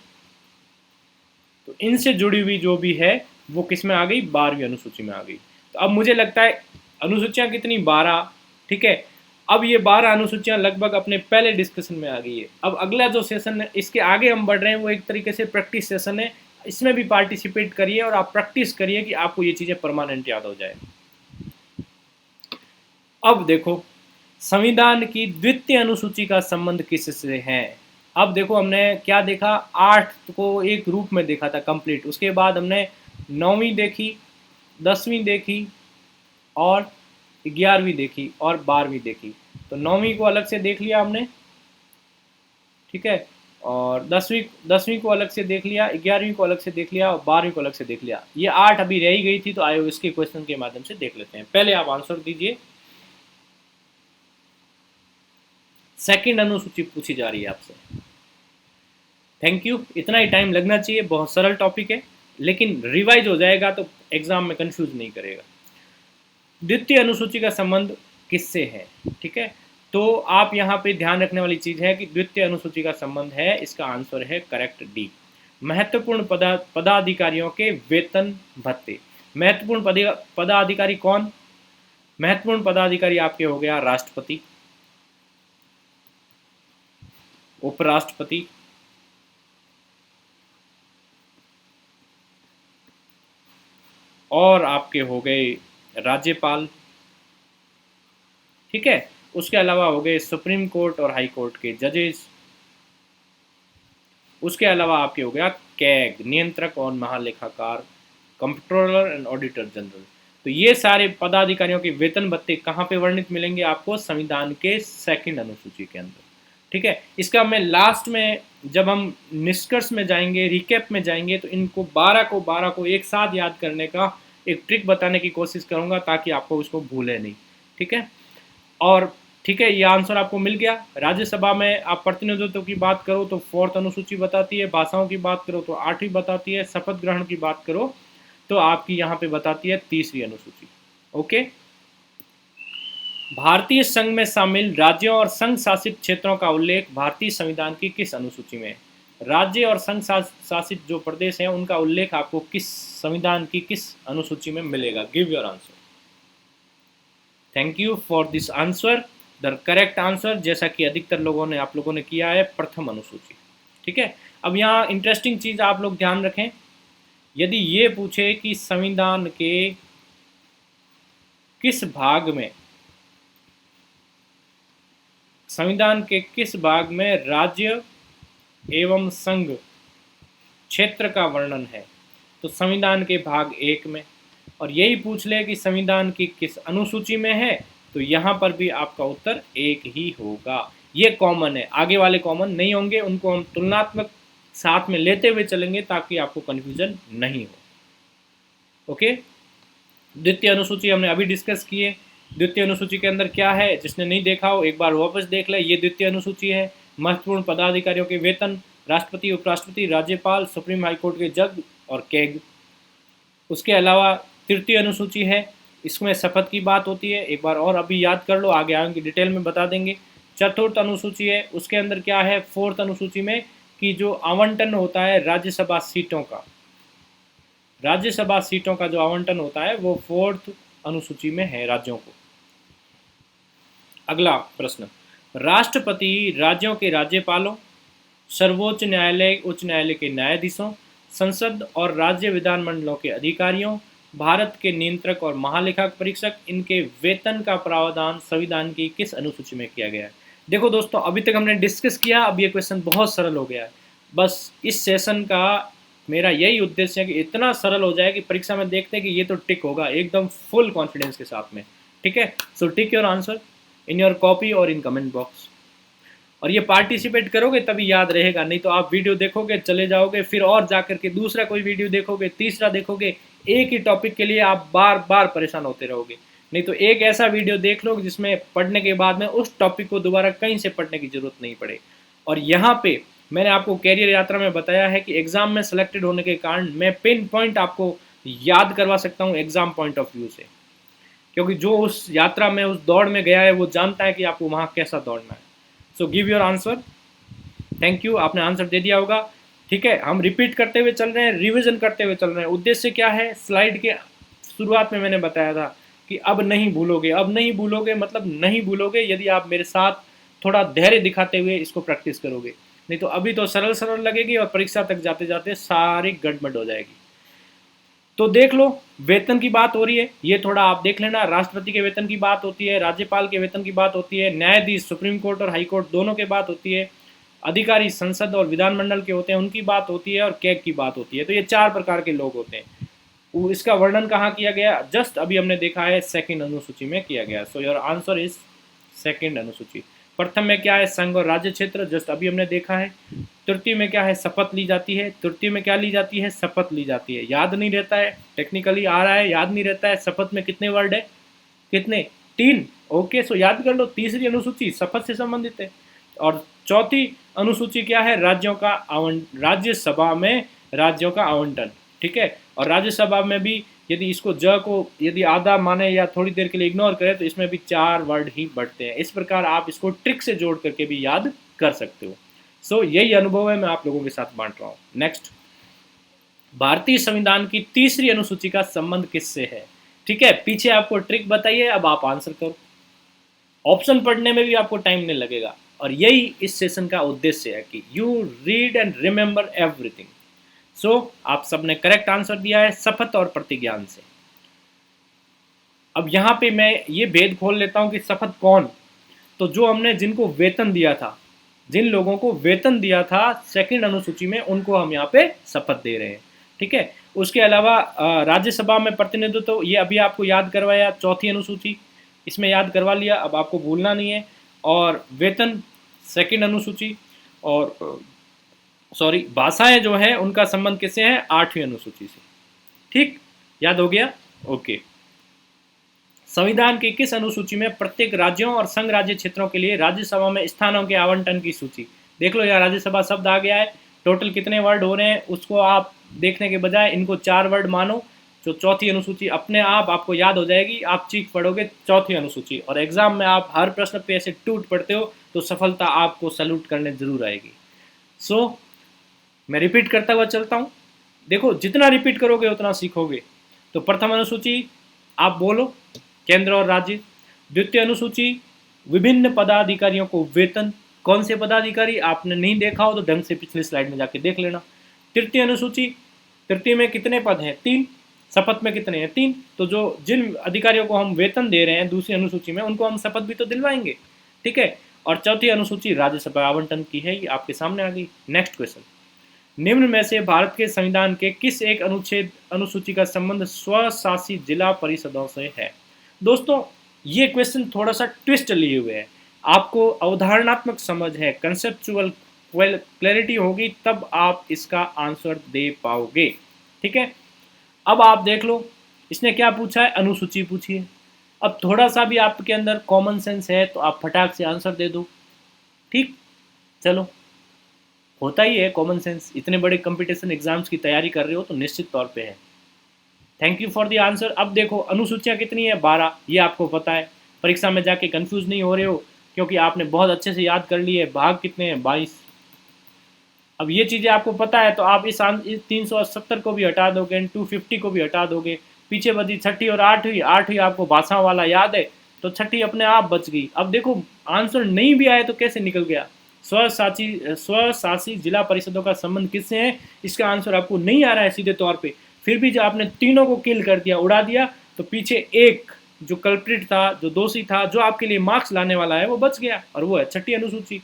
तो इनसे जुड़ी हुई जो भी है वो किस में आ गई? 12वीं अनुसूची में आ गई। तो अब मुझे लगता है अनुसूचियां कितनी? 12। ठीक है, अब ये 12 अनुसूचियां लगभग अपने पहले डिस्कशन में आ गई है। अब अगला जो सेशन है, इसके आगे हम बढ़ रहे हैं, वो एक तरीके से प्रैक्टिस सेशन है। इसमें भी पार्टिसिपेट करिए और आप प्रैक्टिस करिए कि आपको ये चीज़ें परमानेंट याद हो जाए। अब देखो, संविधान की द्वितीय अनुसूची का संबंध किससे है? अब देखो, हमने क्या देखा? 8 को एक रूप में देखा था कंप्लीट, उसके बाद हमने 9वीं देखी, 10वीं देखी, और 11वीं देखी, और 12वीं देखी। तो 9वीं को अलग से देख लिया हमने, ठीक है, और 10वीं को अलग से देख लिया, 11वीं को अलग से देख लिया और 12वीं को अलग से देख लिया। ये 8 अभी रह ही गई थी, तो आयो इसके क्वेश्चन के माध्यम से देख लेते हैं। पहले आप आंसर दीजिए। सेकंड अनुसूची पूछी जा रही है आपसे। Thank you. इतना ही टाइम लगना चाहिए, बहुत सरल टॉपिक है, लेकिन रिवाइज हो जाएगा तो एग्जाम में कंफ्यूज नहीं करेगा। द्वितीय अनुसूची का संबंध किससे है? ठीक है, तो आप यहाँ पे ध्यान रखने वाली चीज है कि द्वितीय अनुसूची का संबंध है, इसका आंसर है करेक्ट डी, महत्वपूर्ण पदाधिकारियों के वेतन भत्ते। महत्वपूर्ण पदाधिकारी कौन? महत्वपूर्ण पदाधिकारी आपके हो गया राष्ट्रपति, उपराष्ट्रपति, और आपके हो गए राज्यपाल। ठीक है, उसके अलावा हो गए सुप्रीम कोर्ट और हाई कोर्ट के जजेस। उसके अलावा आपके हो गया कैग, नियंत्रक और महालेखाकार, कंप्ट्रोलर एंड ऑडिटर जनरल। तो ये सारे पदाधिकारियों के वेतन भत्ते कहाँ पे वर्णित मिलेंगे आपको? संविधान के सेकंड अनुसूची के अंदर। ठीक है, इसका मैं लास्ट में जब हम निष्कर्ष में जाएंगे, रिकैप में जाएंगे, तो इनको 12 को एक साथ याद करने का एक ट्रिक बताने की कोशिश करूंगा, ताकि आपको इसको भूले नहीं। ठीक है, और ठीक है, ये आंसर आपको मिल गया। राज्यसभा में आप प्रतिनिधित्व की बात करो तो 4th अनुसूची बताती है, भाषाओं की बात करो तो 8वीं बताती है, शपथ ग्रहण की बात करो तो आपकी यहाँ पे बताती है 3री अनुसूची। ओके, भारतीय संघ में शामिल राज्यों और संघ शासित क्षेत्रों का उल्लेख भारतीय संविधान की किस अनुसूची में है? राज्य और संघ शासित जो प्रदेश हैं उनका उल्लेख आपको किस संविधान की किस अनुसूची में मिलेगा? Give your answer. Thank you for this answer. The correct answer, जैसा कि अधिकतर लोगों ने आप लोगों ने किया है, प्रथम अनुसूची। ठीक है, अब यहाँ इंटरेस्टिंग चीज आप लोग ध्यान रखें, यदि ये पूछे कि संविधान के किस भाग में, संविधान के किस भाग में राज्य एवं संघ क्षेत्र का वर्णन है, तो संविधान के भाग 1 में। और यही पूछ ले कि संविधान की किस अनुसूची में है, तो यहाँ पर भी आपका उत्तर 1 ही होगा। ये कॉमन है, आगे वाले कॉमन नहीं होंगे, उनको हम तुलनात्मक साथ में लेते हुए चलेंगे ताकि आपको कन्फ्यूजन नहीं हो। ओके, द्वितीय अनुसूची हमने अभी डिस्कस की है। द्वितीय अनुसूची के अंदर क्या है, जिसने नहीं देखा हो एक बार वापस देख ले। ये द्वितीय अनुसूची है, महत्वपूर्ण पदाधिकारियों के वेतन, राष्ट्रपति, उपराष्ट्रपति, राज्यपाल, सुप्रीम हाईकोर्ट के जज और कैग। उसके अलावा तृतीय अनुसूची है, इसमें शपथ की बात होती है, एक बार और अभी याद कर लो, आगे आगे डिटेल में बता देंगे। चतुर्थ अनुसूची है, उसके अंदर क्या है, 4th अनुसूची में कि जो आवंटन होता है राज्यसभा सीटों का, राज्यसभा सीटों का जो आवंटन होता है वो 4th अनुसूची में है राज्यों को। अगला प्रश्न, राष्ट्रपति राज्यों के राज्यपालों, सर्वोच्च न्यायालय उच्च न्यायालय के न्यायाधीशों, संसद और राज्य विधानमंडलों के अधिकारियों, भारत के नियंत्रक और महालेखा परीक्षक, इनके वेतन का प्रावधान संविधान की किस अनुसूची में किया गया है? देखो दोस्तों, अभी तक हमने डिस्कस किया, अब ये क्वेश्चन बहुत सरल हो गया है। बस इस सेशन का मेरा यही उद्देश्य है कि इतना सरल हो जाए कि परीक्षा में देखते हैं कि ये तो टिक होगा एकदम फुल कॉन्फिडेंस के साथ में। ठीक है, so tick your answer in your copy और इन कमेंट बॉक्स। और ये पार्टिसिपेट करोगे तभी याद रहेगा, नहीं तो आप वीडियो देखोगे चले जाओगे, फिर और जाकर के दूसरा कोई वीडियो देखोगे, तीसरा देखोगे, एक ही टॉपिक के लिए आप बार बार परेशान होते रहोगे। नहीं तो एक ऐसा वीडियो देख लो जिसमें पढ़ने के बाद में उस टॉपिक को दोबारा कहीं से पढ़ने की जरूरत नहीं पड़े। और यहाँ पे मैंने आपको कैरियर यात्रा में बताया है कि एग्जाम में सेलेक्टेड होने के कारण मैं पिन पॉइंट आपको याद करवा सकता हूँ एग्जाम पॉइंट ऑफ व्यू से, क्योंकि जो उस यात्रा में उस दौड़ में गया है वो जानता है कि आपको वहाँ कैसा दौड़ना है। So give your answer. Thank you, आपने आंसर दे दिया होगा। ठीक है, हम रिपीट करते हुए चल रहे हैं, रिवीजन करते हुए चल रहे हैं। उद्देश्य क्या है, स्लाइड के शुरुआत में मैंने बताया था कि अब नहीं भूलोगे। अब नहीं भूलोगे मतलब नहीं भूलोगे यदि आप मेरे साथ थोड़ा धैर्य दिखाते हुए इसको प्रैक्टिस करोगे, नहीं तो अभी तो सरल सरल लगेगी और परीक्षा तक जाते जाते सारी गड़बड़ हो जाएगी। तो देख लो, वेतन की बात हो रही है, ये थोड़ा आप देख लेना। राष्ट्रपति के वेतन की बात होती है, राज्यपाल के वेतन की बात होती है, न्यायाधीश सुप्रीम कोर्ट और हाई कोर्ट दोनों के बात होती है, अधिकारी संसद और विधानमंडल के होते हैं उनकी बात होती है, और कैग की बात होती है। तो ये 4 प्रकार के लोग होते हैं। इसका वर्णन कहाँ किया गया? जस्ट अभी हमने देखा है 2nd अनुसूची में किया गया। So your answer is 2nd अनुसूची। प्रथम में क्या है, संघ और राज्य क्षेत्र, जस्ट अभी हमने देखा है। तृतीय में क्या है, शपथ ली जाती है। तृतीय में क्या ली जाती है, शपथ ली जाती है। याद नहीं रहता है, टेक्निकली आ रहा है, याद नहीं रहता है। शपथ में कितने वर्ड है, कितने, 3। ओके, सो याद कर लो, तीसरी अनुसूची शपथ से संबंधित है। और चौथी अनुसूची क्या है, राज्यों का राज्यसभा में राज्यों का आवंटन। ठीक है, और राज्यसभा में भी यदि इसको ज को यदि आधा माने या थोड़ी देर के लिए इग्नोर करें तो इसमें भी 4 वर्ड ही बढ़ते हैं। इस प्रकार आप इसको ट्रिक से जोड़ करके भी याद कर सकते हो। सो यही अनुभव है, मैं आप लोगों के साथ बांट रहा हूँ। नेक्स्ट, भारतीय संविधान की तीसरी अनुसूची का संबंध किससे है? ठीक है, पीछे आपको ट्रिक बताइए, अब आप आंसर करो। ऑप्शन पढ़ने में भी आपको टाइम नहीं लगेगा, और यही इस सेशन का उद्देश्य है कि you read and remember everything. So आप सबने करेक्ट आंसर दिया है शपथ और प्रतिज्ञान से। अब यहाँ पे मैं ये भेद खोल लेता हूँ कि शपथ कौन, तो जो हमने जिनको वेतन दिया था, जिन लोगों को वेतन दिया था सेकंड अनुसूची में, उनको हम यहाँ पे शपथ दे रहे हैं। ठीक है, उसके अलावा राज्यसभा में प्रतिनिधित्व, तो ये अभी आपको याद करवाया, चौथी अनुसूची, इसमें याद करवा लिया, अब आपको भूलना नहीं है। और वेतन सेकंड अनुसूची, और सॉरी भाषाएं जो है उनका संबंध किससे है, 8वीं अनुसूची से। ठीक, याद हो गया? ओके। संविधान की किस अनुसूची में प्रत्येक राज्यों और संघ राज्य क्षेत्रों के लिए राज्यसभा में स्थानों के आवंटन की सूची? देख लो यार, राज्यसभा शब्द आ गया है, टोटल कितने वर्ड हो रहे हैं उसको आप देखने के बजाय इनको 4 वर्ड मानो। जो चौथी अनुसूची अपने आप आपको याद हो जाएगी, आप चीख पढ़ोगे चौथी अनुसूची, और एग्जाम में आप हर प्रश्न पे ऐसे टूट पड़ते हो तो सफलता आपको सल्यूट करने जरूर आएगी। सो मैं रिपीट करता हुआ चलता हूँ। देखो, जितना रिपीट करोगे उतना सीखोगे। तो प्रथम अनुसूची आप बोलो, केंद्र और राज्य। द्वितीय अनुसूची, विभिन्न पदाधिकारियों को वेतन। कौन से पदाधिकारी, आपने नहीं देखा हो तो ढंग से पिछली स्लाइड में जाके देख लेना। तृतीय अनुसूची, तृतीय में कितने पद हैं, 3। शपथ में कितने हैं, 3। तो जो जिन अधिकारियों को हम वेतन दे रहे हैं दूसरी अनुसूची में, उनको हम शपथ भी तो दिलवाएंगे। ठीक है, और चौथी अनुसूची राज्यसभा आवंटन की है, ये आपके सामने आ गई। नेक्स्ट क्वेश्चन, निम्न में से भारत के संविधान के किस एक अनुसूची का संबंध स्वशासी जिला परिषदों से है? दोस्तों, ये क्वेश्चन थोड़ा सा ट्विस्ट लिए हुए है, आपको अवधारणात्मक समझ है, कंसेप्चुअल क्लैरिटी होगी तब आप इसका आंसर दे पाओगे। ठीक है, अब आप देख लो, इसने क्या पूछा है, अनुसूची पूछी है। अब थोड़ा सा भी आपके अंदर कॉमन सेंस है तो आप फटाक से आंसर दे दो। ठीक, चलो, होता ही है कॉमन सेंस, इतने बड़े कंपटीशन एग्जाम्स की तैयारी कर रहे हो तो निश्चित तौर पे है। Thank you for the answer. अब देखो, अनुसूचियाँ कितनी है, 12, ये आपको पता है। परीक्षा में जाके कंफ्यूज नहीं हो रहे हो क्योंकि आपने बहुत अच्छे से याद कर लिए। भाग कितने हैं, 22। अब ये चीज़ें आपको पता है तो आप इस 370 को भी हटा दोगे, 250 को भी हटा दोगे। पीछे बची छठी और आठवीं, आठवीं आपको भाषा वाला याद है तो छठी अपने आप बच गई। अब देखो, आंसर नहीं भी आए तो कैसे निकल गया। स्वशासी जिला परिषदों का संबंध किससे है, इसका आंसर आपको नहीं आ रहा है सीधे तौर पे, फिर भी जब आपने तीनों को किल कर दिया, उड़ा दिया, तो पीछे एक जो कल्प्रिट था, जो दोषी था, जो आपके लिए मार्क्स लाने वाला है, वो बच गया, और वो है छठी अनुसूची।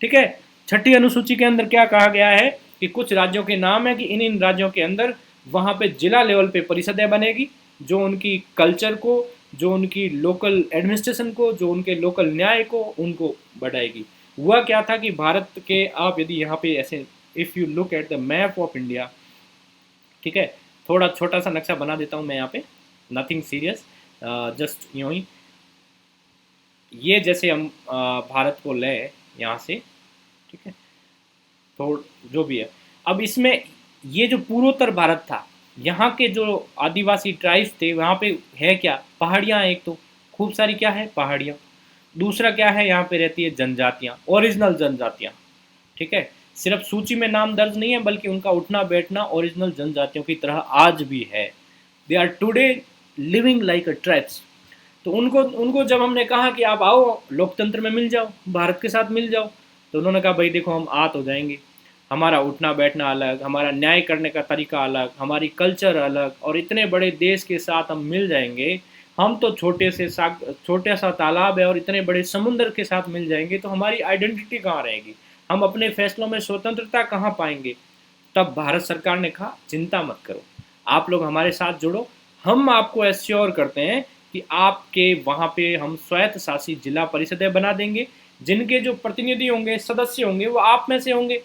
ठीक है, छठी अनुसूची के अंदर क्या कहा गया है कि कुछ राज्यों के नाम है कि इन राज्यों के अंदर वहाँ पे जिला लेवल पे परिषदें बनेगी, जो उनकी कल्चर को, जो उनकी लोकल एडमिनिस्ट्रेशन को, जो उनके लोकल न्याय को, उनको बढ़ाएगी। हुआ क्या था कि भारत के, आप यदि यहाँ पे ऐसे if you look at the map of India, ठीक है, थोड़ा छोटा सा नक्शा बना देता हूँ मैं यहाँ पे, नथिंग सीरियस, जस्ट यूँ ही, ये जैसे हम भारत को लें यहाँ से, ठीक है, तो जो भी है, अब इसमें ये जो पूर्वोत्तर भारत था, यहाँ के जो आदिवासी ट्राइब्स थे, वहाँ पे है क्या, पहाड़ियाँ, एक तो खूब सारी क्या है, पहाड़ियाँ। दूसरा क्या है, यहाँ पे रहती है जनजातियाँ, ओरिजिनल जनजातियाँ। ठीक है, सिर्फ सूची में नाम दर्ज नहीं है बल्कि उनका उठना बैठना ओरिजिनल जनजातियों की तरह आज भी है। They are today living like a tribes. तो उनको जब हमने कहा कि आप आओ लोकतंत्र में मिल जाओ, भारत के साथ मिल जाओ, तो उन्होंने कहा भाई देखो, हम आ तो जाएंगे, हमारा उठना बैठना अलग, हमारा न्याय करने का तरीका अलग, हमारी कल्चर अलग, और इतने बड़े देश के साथ हम मिल जाएंगे, हम तो छोटे सा तालाब है और इतने बड़े समुद्र के साथ मिल जाएंगे, तो हमारी आइडेंटिटी कहाँ रहेगी, हम अपने फैसलों में स्वतंत्रता कहाँ पाएंगे। तब भारत सरकार ने कहा चिंता मत करो, आप लोग हमारे साथ जुड़ो, हम आपको एश्योर करते हैं कि आपके वहाँ पे हम स्वायत्त शासी जिला परिषदें बना देंगे, जिनके जो प्रतिनिधि होंगे, सदस्य होंगे, वो आप में से होंगे।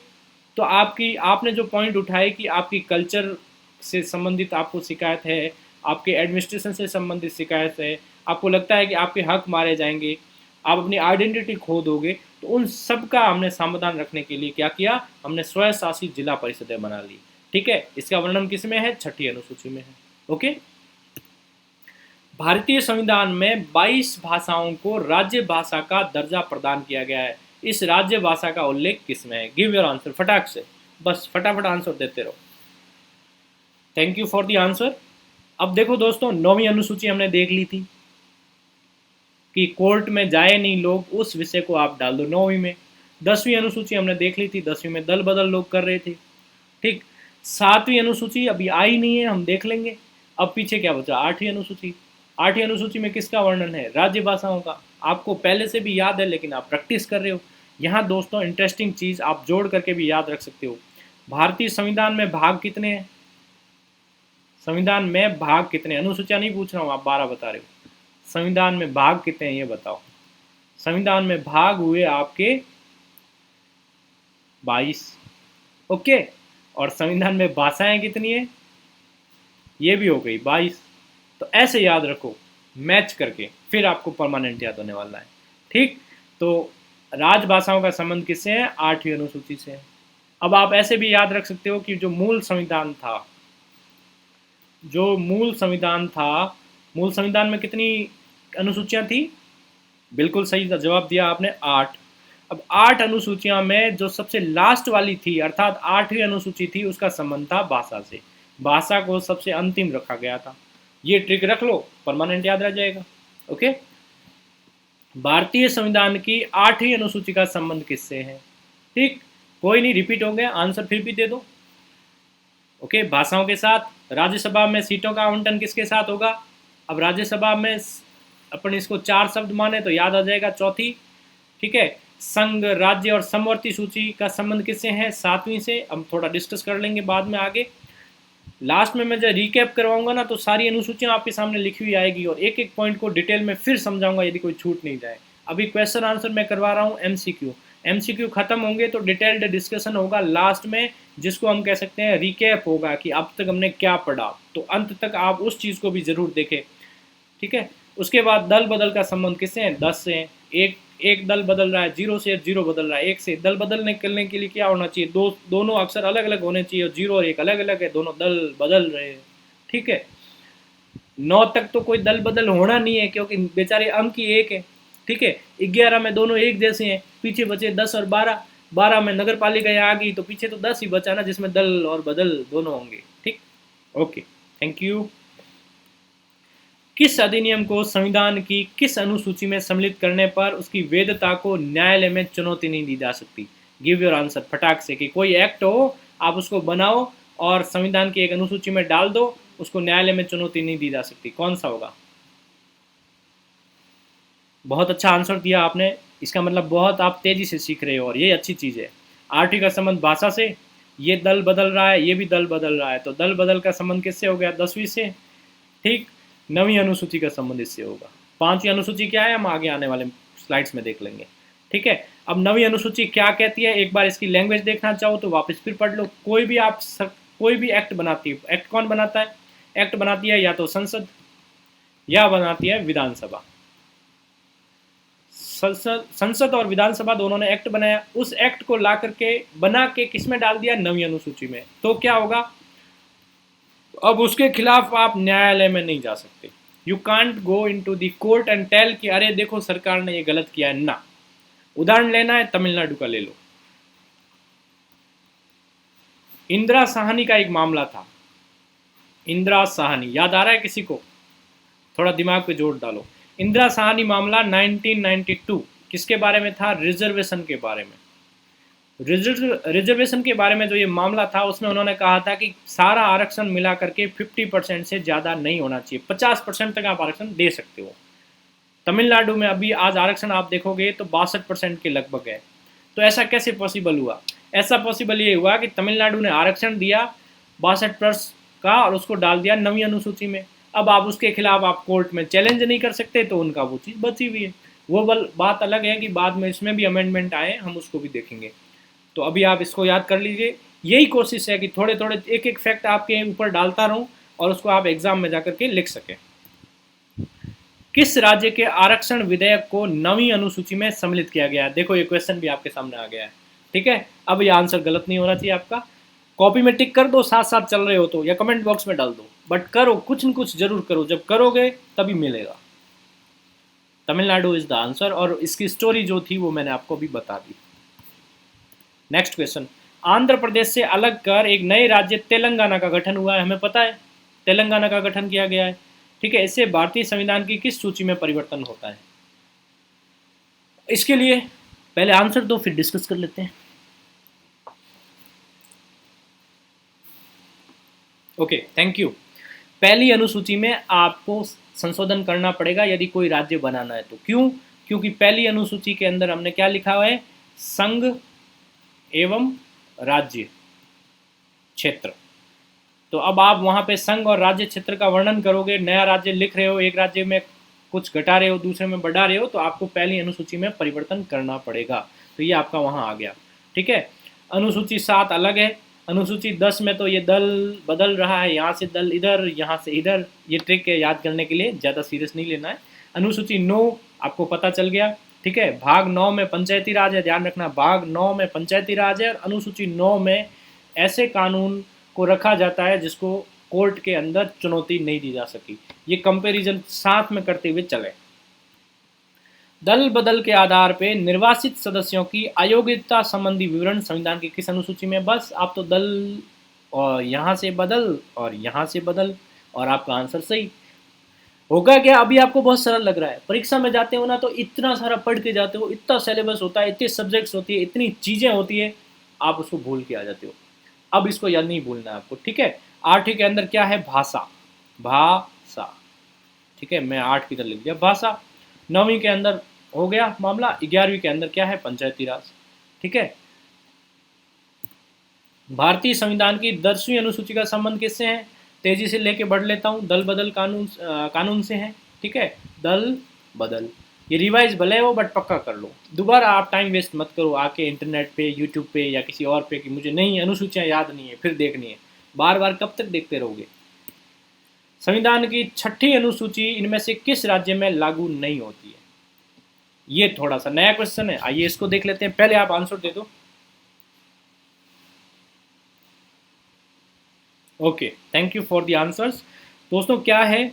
तो आपने जो पॉइंट उठाए कि आपकी कल्चर से संबंधित आपको शिकायत है, आपके एडमिनिस्ट्रेशन से संबंधित शिकायत है, आपको लगता है कि आपके हक मारे जाएंगे, आप अपनी आइडेंटिटी खो दोगे, तो उन सब का हमने समाधान रखने के लिए क्या किया, हमने स्वशासित जिला परिषदें बना ली। ठीक है, इसका वर्णन किस में है, 6ठी अनुसूची में है। ओके, भारतीय संविधान में 22 भाषाओं को राज्य भाषा का दर्जा प्रदान किया गया है। इस राज्य भाषा का उल्लेख किसमें है? गिव योर आंसर फटाक से, बस फटाफट आंसर देते रहो। Thank you for the answer. अब देखो दोस्तों, 9वीं अनुसूची हमने देख ली थी कि कोर्ट में जाए नहीं लोग, उस विषय को आप डाल दो 9वीं में। 10वीं अनुसूची हमने देख ली थी, 10वीं में दल बदल लोग कर रहे थे। ठीक, 7वीं अनुसूची अभी आई नहीं है, हम देख लेंगे। अब पीछे क्या बचा, 8वीं अनुसूची। 8वीं अनुसूची में किसका वर्णन है, राज्य भाषाओं का। आपको पहले से भी याद है, लेकिन आप प्रैक्टिस कर रहे हो। यहाँ दोस्तों इंटरेस्टिंग चीज़ आप जोड़ करके भी याद रख सकते हो। भारतीय संविधान में भाग कितने हैं, संविधान में भाग कितने, अनुसूचियाँ नहीं पूछ रहा हूँ, आप 12 बता रहे हो। संविधान में भाग कितने हैं ये बताओ। संविधान में भाग हुए आपके 22। ओके, और संविधान में भाषाएं कितनी है, ये भी हो गई 22। तो ऐसे याद रखो मैच करके, फिर आपको परमानेंट याद होने वाला है। ठीक, तो राजभाषाओं का संबंध किससे है, 8वीं अनुसूची से है। अब आप ऐसे भी याद रख सकते हो कि जो मूल संविधान था, मूल संविधान में कितनी अनुसूचियां थी, बिल्कुल सही जवाब दिया आपने, 8। अब 8 अनुसूचियां में जो सबसे लास्ट वाली थी, अर्थात 8वीं अनुसूची थी, उसका संबंध था भाषा से। भाषा को सबसे अंतिम रखा गया था। ये ट्रिक रख लो, परमानेंट याद रह जाएगा। ओके, भारतीय संविधान की 8वीं अनुसूची का संबंध किससे है? ठीक, कोई नहीं, रिपीट हो गया, आंसर फिर भी दे दो। ओके, भाषाओं के साथ। राज्यसभा में सीटों का आवंटन किसके साथ होगा? अब राज्यसभा में अपन इसको 4 शब्द माने तो याद आ जाएगा, चौथी। ठीक है, संघ, राज्य और समवर्ती सूची का संबंध किससे है? 7वीं से। अब थोड़ा डिस्कस कर लेंगे बाद में आगे। लास्ट में मैं जब रिकैप करवाऊंगा ना, तो सारी अनुसूचियां आपके सामने लिखी हुई आएगी और एक एक पॉइंट को डिटेल में फिर समझाऊंगा, यदि कोई छूट नहीं जाए। अभी क्वेश्चन आंसर मैं करवा रहा हूँ, एमसीक्यू। एमसीक्यू खत्म होंगे तो डिटेल्ड डिस्कशन होगा लास्ट में, जिसको हम कह सकते हैं रिकैप होगा कि अब तक हमने क्या पढ़ा। तो अंत तक आप उस चीज़ को भी जरूर देखें। ठीक है, उसके बाद दल बदल का संबंध किससे है? 10 से है। एक दल बदल रहा है, 0 से 0 बदल रहा है, 1 से। दल बदलने करने के लिए क्या होना चाहिए? दोनों अक्षर अलग अलग होने चाहिए, और 0 और 1 अलग अलग है, दोनों दल बदल रहे हैं। ठीक है, 9 तक तो कोई दल बदल होना नहीं है, क्योंकि बेचारे अंक ही एक है। ठीक है, 11 में दोनों एक जैसे हैं, पीछे बचे 10 और 12। 12 में नगर पालिका आ गई तो पीछे तो 10 ही बचा ना, जिसमें दल और बदल दोनों होंगे। ठीक, ओके, थैंक यू। किस अधिनियम को संविधान की किस अनुसूची में सम्मिलित करने पर उसकी वैधता को न्यायालय में चुनौती नहीं दी जा सकती? गिव योर आंसर फटाक से, कि कोई एक्ट हो, आप उसको बनाओ और संविधान की एक अनुसूची में डाल दो, उसको न्यायालय में चुनौती नहीं दी जा सकती, कौन सा होगा? बहुत अच्छा आंसर दिया आपने, इसका मतलब बहुत आप तेजी से सीख रहे हो और ये अच्छी चीज़ है। 8वीं का संबंध भाषा से, ये दल बदल रहा है, ये भी दल बदल रहा है, तो दल बदल का संबंध किससे हो गया? 10वीं से। ठीक, 9वीं अनुसूची का संबंध इससे होगा। 5वीं अनुसूची क्या है, हम आगे आने वाले स्लाइड्स में देख लेंगे। ठीक है, अब 9वीं अनुसूची क्या कहती है, एक बार इसकी लैंग्वेज देखना चाहो तो वापस फिर पढ़ लो। कोई भी एक्ट बनाती है, एक्ट कौन बनाता है? एक्ट बनाती है या तो संसद या बनाती है विधानसभा। संसद और विधानसभा दोनों ने एक्ट बनाया, उस एक्ट को ला करके बना के किस में डाल दिया? 9वीं अनुसूची में। तो क्या होगा, अब उसके खिलाफ आप न्यायालय में नहीं जा सकते। You can't go into the court and tell कि अरे देखो सरकार ने ये गलत किया है ना। उदाहरण लेना है तमिलनाडु का, ले लो। इंदिरा साहनी का एक मामला था, इंदिरा साहनी, याद आ रहा है किसी को? थोड़ा दिमाग पे जोर डालो। इंदिरा साहनी मामला 1992 किसके बारे में था? रिजर्वेशन के बारे में। रिजर्वेशन के बारे में जो ये मामला था, उसमें उन्होंने कहा था कि सारा आरक्षण मिला करके 50% से ज़्यादा नहीं होना चाहिए, 50% तक आप आरक्षण दे सकते हो। तमिलनाडु में अभी आज आरक्षण आप देखोगे तो 62% के लगभग है। तो ऐसा कैसे पॉसिबल हुआ? ऐसा पॉसिबल ये हुआ कि तमिलनाडु ने आरक्षण दिया 62% का और उसको डाल दिया 9वीं अनुसूची में। अब आप उसके खिलाफ आप कोर्ट में चैलेंज नहीं कर सकते, तो उनका वो चीज़ बची हुई है। वो बात अलग है कि बाद में इसमें भी अमेंडमेंट आए, हम उसको भी देखेंगे। तो अभी आप इसको याद कर लीजिए। यही कोशिश है कि थोड़े थोड़े एक एक फैक्ट आपके ऊपर डालता रहूं और उसको आप एग्जाम में जाकर के लिख सकें। किस राज्य के आरक्षण विधेयक को 9वीं अनुसूची में सम्मिलित किया गया है? देखो ये क्वेश्चन भी आपके सामने आ गया है। ठीक है, अब ये आंसर गलत नहीं होना चाहिए आपका। कॉपी में टिक कर दो साथ साथ चल रहे हो तो, या कमेंट बॉक्स में डाल दो, बट करो, कुछ न कुछ जरूर करो, जब करोगे तभी मिलेगा। तमिलनाडु इज द आंसर, और इसकी स्टोरी जो थी वो मैंने आपको भी बता दी। नेक्स्ट क्वेश्चन, आंध्र प्रदेश से अलग कर एक नए राज्य तेलंगाना का गठन हुआ है, हमें पता है तेलंगाना का गठन किया गया है। ठीक है, इससे भारतीय संविधान की किस सूची में परिवर्तन होता है? इसके लिए पहले आंसर दो फिर डिस्कस कर लेते हैं। Okay, thank you. पहली अनुसूची में आपको संशोधन करना पड़ेगा यदि कोई राज्य बनाना है तो। क्यों? क्योंकि पहली अनुसूची के अंदर हमने क्या लिखा हुआ है? संघ एवं राज्य क्षेत्र। तो अब आप वहां पे संघ और राज्य क्षेत्र का वर्णन करोगे, नया राज्य लिख रहे हो, एक राज्य में कुछ घटा रहे हो, दूसरे में बढ़ा रहे हो, तो आपको पहली अनुसूची में परिवर्तन करना पड़ेगा। तो ये आपका वहां आ गया। ठीक है, अनुसूची 7 अलग है। अनुसूची 10 में तो ये दल बदल रहा है, यहाँ से दल इधर, यहाँ से इधर। ये ट्रिक है याद करने के लिए, ज़्यादा सीरियस नहीं लेना है। अनुसूची 9 आपको पता चल गया। ठीक है, भाग 9 में पंचायती राज है, ध्यान रखना, भाग 9 में पंचायती राज है। और अनुसूची 9 में ऐसे कानून को रखा जाता है जिसको कोर्ट के अंदर चुनौती नहीं दी जा सकी। ये कंपैरिजन साथ में करते हुए चले। दल बदल के आधार पे निर्वाचित सदस्यों की अयोग्यता संबंधी विवरण संविधान की किस अनुसूची में? बस आप तो दल और यहाँ से बदल और यहाँ से बदल, और आपका आंसर सही होगा। क्या अभी आपको बहुत सरल लग रहा है? परीक्षा में जाते हो ना तो इतना सारा पढ़ के जाते हो, इतना सिलेबस होता है, इतने सब्जेक्ट्स होती है, इतनी चीज़ें होती है, आप उसको भूल के आ जाते हो। अब इसको याद नहीं भूलना है आपको। ठीक है, 8 के अंदर क्या है? भाषा। भाषा। ठीक है, मैं 8 की तरह लिख दिया भाषा। 9वीं के अंदर हो गया मामला। 11वीं के अंदर क्या है? पंचायती राज। ठीक है, भारतीय संविधान की 10वीं अनुसूची का संबंध किससे है? तेजी से लेके बढ़ लेता हूँ। दल बदल कानून से है। ठीक है, दल बदल, ये रिवाइज भले हो बट पक्का कर लो। दोबारा आप टाइम वेस्ट मत करो आके इंटरनेट पे, यूट्यूब पे या किसी और पे कि मुझे नहीं अनुसूचियाँ याद नहीं है, फिर देखनी है। बार बार कब तक देखते रहोगे? संविधान की 6ठी अनुसूची इनमें से किस राज्य में लागू नहीं होती है? ये थोड़ा सा नया क्वेश्चन है, आइए इसको देख लेते हैं। पहले आप आंसर दे दो। Okay, thank you for the answers. दोस्तों क्या है,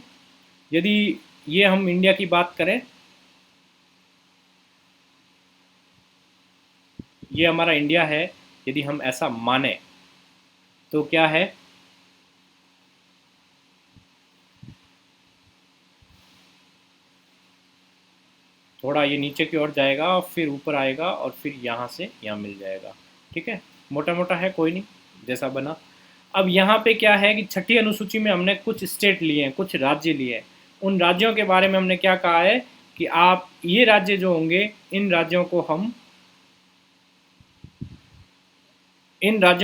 यदि ये हम इंडिया की बात करें, ये हमारा इंडिया है, यदि हम ऐसा माने तो क्या है? थोड़ा ये नीचे की ओर जाएगा और फिर ऊपर आएगा और फिर यहाँ से यहाँ मिल जाएगा। ठीक है, मोटा मोटा है, कोई नहीं, जैसा बना। अब यहाँ पे क्या है कि 6ठी अनुसूची में हमने कुछ स्टेट लिए हैं, कुछ राज्य लिए हैं। उन राज्यों के बारे में हमने क्या कहा है कि आप ये राज्य जो होंगे, इन राज्यों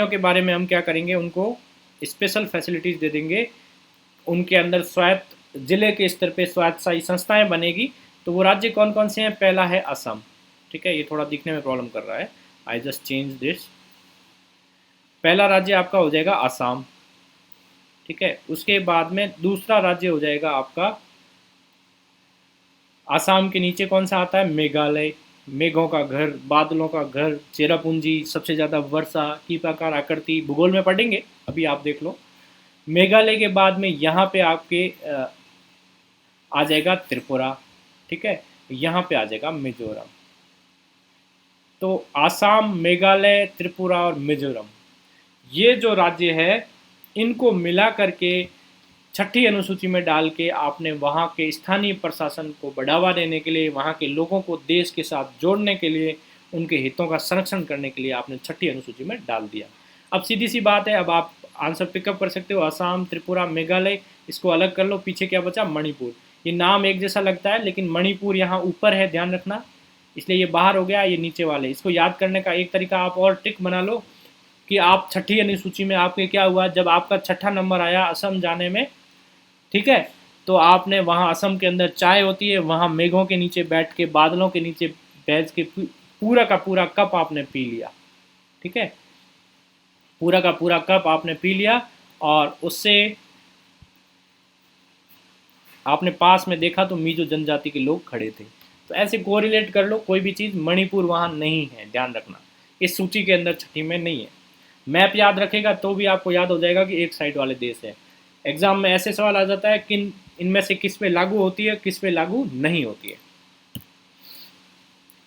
के बारे में हम क्या करेंगे, उनको स्पेशल फैसिलिटीज़ दे देंगे। उनके अंदर स्वायत्त, जिले के स्तर पे स्वायत्तशाही संस्थाएं बनेगी। तो वो राज्य कौन कौन से हैं? पहला है असम। ठीक है, ये थोड़ा दिखने में प्रॉब्लम कर रहा है, आई जस्ट चेंज दिस। पहला राज्य आपका हो जाएगा असम। ठीक है, उसके बाद में दूसरा राज्य हो जाएगा आपका, असम के नीचे कौन सा आता है? मेघालय। मेघों का घर, बादलों का घर, चेरापूंजी, सबसे ज़्यादा वर्षा की प्रकार आकृति, भूगोल में पढ़ेंगे, अभी आप देख लो। मेघालय के बाद में यहाँ पे आपके आ जाएगा त्रिपुरा। ठीक है, यहाँ पे आ जाएगा मिजोरम। तो आसाम, मेघालय, त्रिपुरा और मिजोरम, ये जो राज्य है, इनको मिला करके 6ठी अनुसूची में डाल के आपने वहाँ के स्थानीय प्रशासन को बढ़ावा देने के लिए, वहाँ के लोगों को देश के साथ जोड़ने के लिए, उनके हितों का संरक्षण करने के लिए आपने 6ठी अनुसूची में डाल दिया। अब सीधी सी बात है, अब आप आंसर पिकअप कर सकते हो। असम, त्रिपुरा, मेघालय, इसको अलग कर लो। पीछे क्या बचा? मणिपुर। ये नाम एक जैसा लगता है लेकिन मणिपुर यहाँ ऊपर है, ध्यान रखना, इसलिए ये बाहर हो गया, ये नीचे वाले। इसको याद करने का एक तरीका आप और ट्रिक बना लो कि आप 6ठी अनुसूची में आपके क्या हुआ, जब आपका 6ठा नंबर आया असम जाने में, ठीक है, तो आपने वहाँ असम के अंदर चाय होती है, वहाँ मेघों के नीचे बैठ के, बादलों के नीचे बैठ के पूरा का पूरा कप आपने पी लिया। ठीक है, पूरा का पूरा कप आपने पी लिया, और उससे आपने पास में देखा तो मीजो जनजाति के लोग खड़े थे। तो ऐसे कोरिलेट कर लो कोई भी चीज़। मणिपुर वहाँ नहीं है, ध्यान रखना, इस सूची के अंदर छठी में नहीं है। मैप याद रखेगा तो भी आपको याद हो जाएगा कि एक साइड वाले देश है। एग्जाम में ऐसे सवाल आ जाता है कि इनमें से किस पे लागू होती है, किस पे लागू नहीं होती है।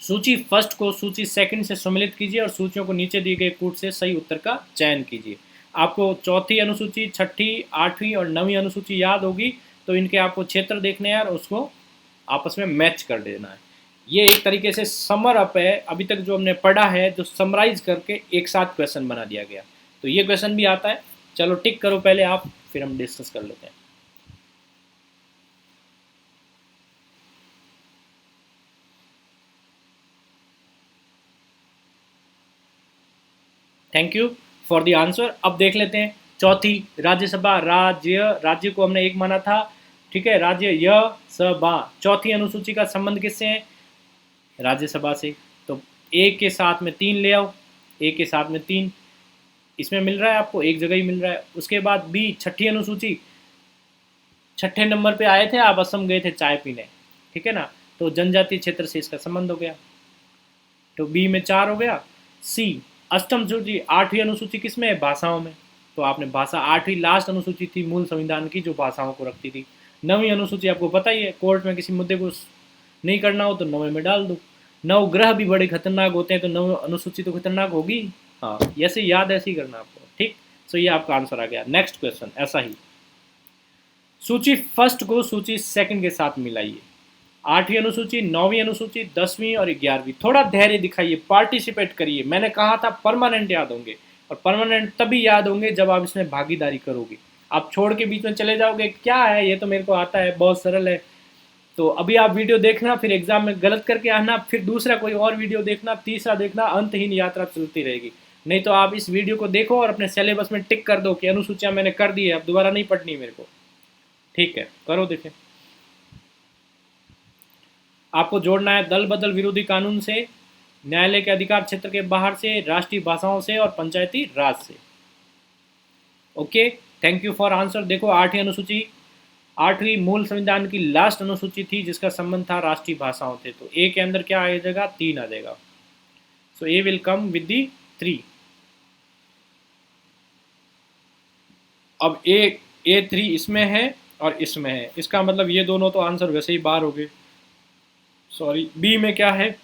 सूची फर्स्ट को सूची सेकंड से सम्मिलित कीजिए और सूचियों को नीचे दिए गए कूट से सही उत्तर का चयन कीजिए। आपको चौथी अनुसूची, छठी, आठवीं और नवीं अनुसूची याद होगी, तो इनके आपको क्षेत्र देखने हैं और उसको आपस में मैच कर देना है। ये एक तरीके से समर अप है, अभी तक जो हमने पढ़ा है, जो समराइज करके एक साथ क्वेश्चन बना दिया गया। तो ये क्वेश्चन भी आता है। चलो टिक करो पहले आप, फिर हम डिस्कस कर लेते हैं। Thank you for the answer. अब देख लेते हैं चौथी, राज्यसभा। राज्य, राज्य को हमने एक माना था, ठीक है, राज्य य सभा। चौथी अनुसूची का संबंध किससे है? राज्यसभा से। तो एक के साथ में तीन ले आओ, एक के साथ में तीन, इसमें मिल रहा है आपको, एक जगह ही मिल रहा है। उसके बाद बी, छठी अनुसूची, छठे नंबर पे आए थे आप, असम गए थे चाय पीने, ठीक है ना, तो जनजातीय क्षेत्र से इसका संबंध हो गया, तो बी में 4 हो गया। सी, अष्टम सूची, आठवीं अनुसूची किसमें है? भाषाओं में, तो आपने भाषा, आठवीं लास्ट अनुसूची थी मूल संविधान की जो भाषाओं को रखती थी। नवीं अनुसूची आपको पता ही है, कोर्ट में किसी मुद्दे को नहीं करना हो तो नवे में डाल दो। नव ग्रह भी बड़े खतरनाक होते हैं, तो नव अनुसूची तो खतरनाक होगी। हाँ, ऐसे याद ऐसे ही करना आपको, ठीक। सो ये आपका आंसर आ गया। नेक्स्ट क्वेश्चन ऐसा ही, सूची फर्स्ट को सूची सेकंड के साथ मिलाइए। आठवीं अनुसूची, नौवीं अनुसूची, 10वीं और 11वीं। थोड़ा धैर्य दिखाइए, पार्टिसिपेट करिए। मैंने कहा था परमानेंट याद होंगे, और परमानेंट तभी याद होंगे जब आप इसमें भागीदारी करोगे। आप छोड़ के बीच में चले जाओगे, क्या है ये तो मेरे को आता है, बहुत सरल है, तो अभी आप वीडियो देखना, फिर एग्जाम में गलत करके आना, फिर दूसरा कोई और वीडियो देखना, तीसरा देखना, अंतहीन यात्रा चलती रहेगी। नहीं तो आप इस वीडियो को देखो और अपने सिलेबस में टिक कर दो कि अनुसूचियां मैंने कर दी है, अब दोबारा नहीं पढ़नी मेरे को। ठीक है, करो देखें। आपको जोड़ना है दल बदल विरोधी कानून से, न्यायालय के अधिकार क्षेत्र के बाहर से, राष्ट्रीय भाषाओं से और पंचायती राज से। Okay, thank you for answer. देखो, आठवीं अनुसूची, आठवीं मूल संविधान की लास्ट अनुसूची थी जिसका संबंध था राष्ट्रीय भाषाओं से, तो ए के अंदर क्या आ जाएगा? 3 आ जाएगा। सो ए विल कम विद दी 3। अब A3 इसमें है और इसमें है, इसका मतलब ये दोनों तो आंसर वैसे ही बाहर हो गए। सॉरी, बी में क्या है?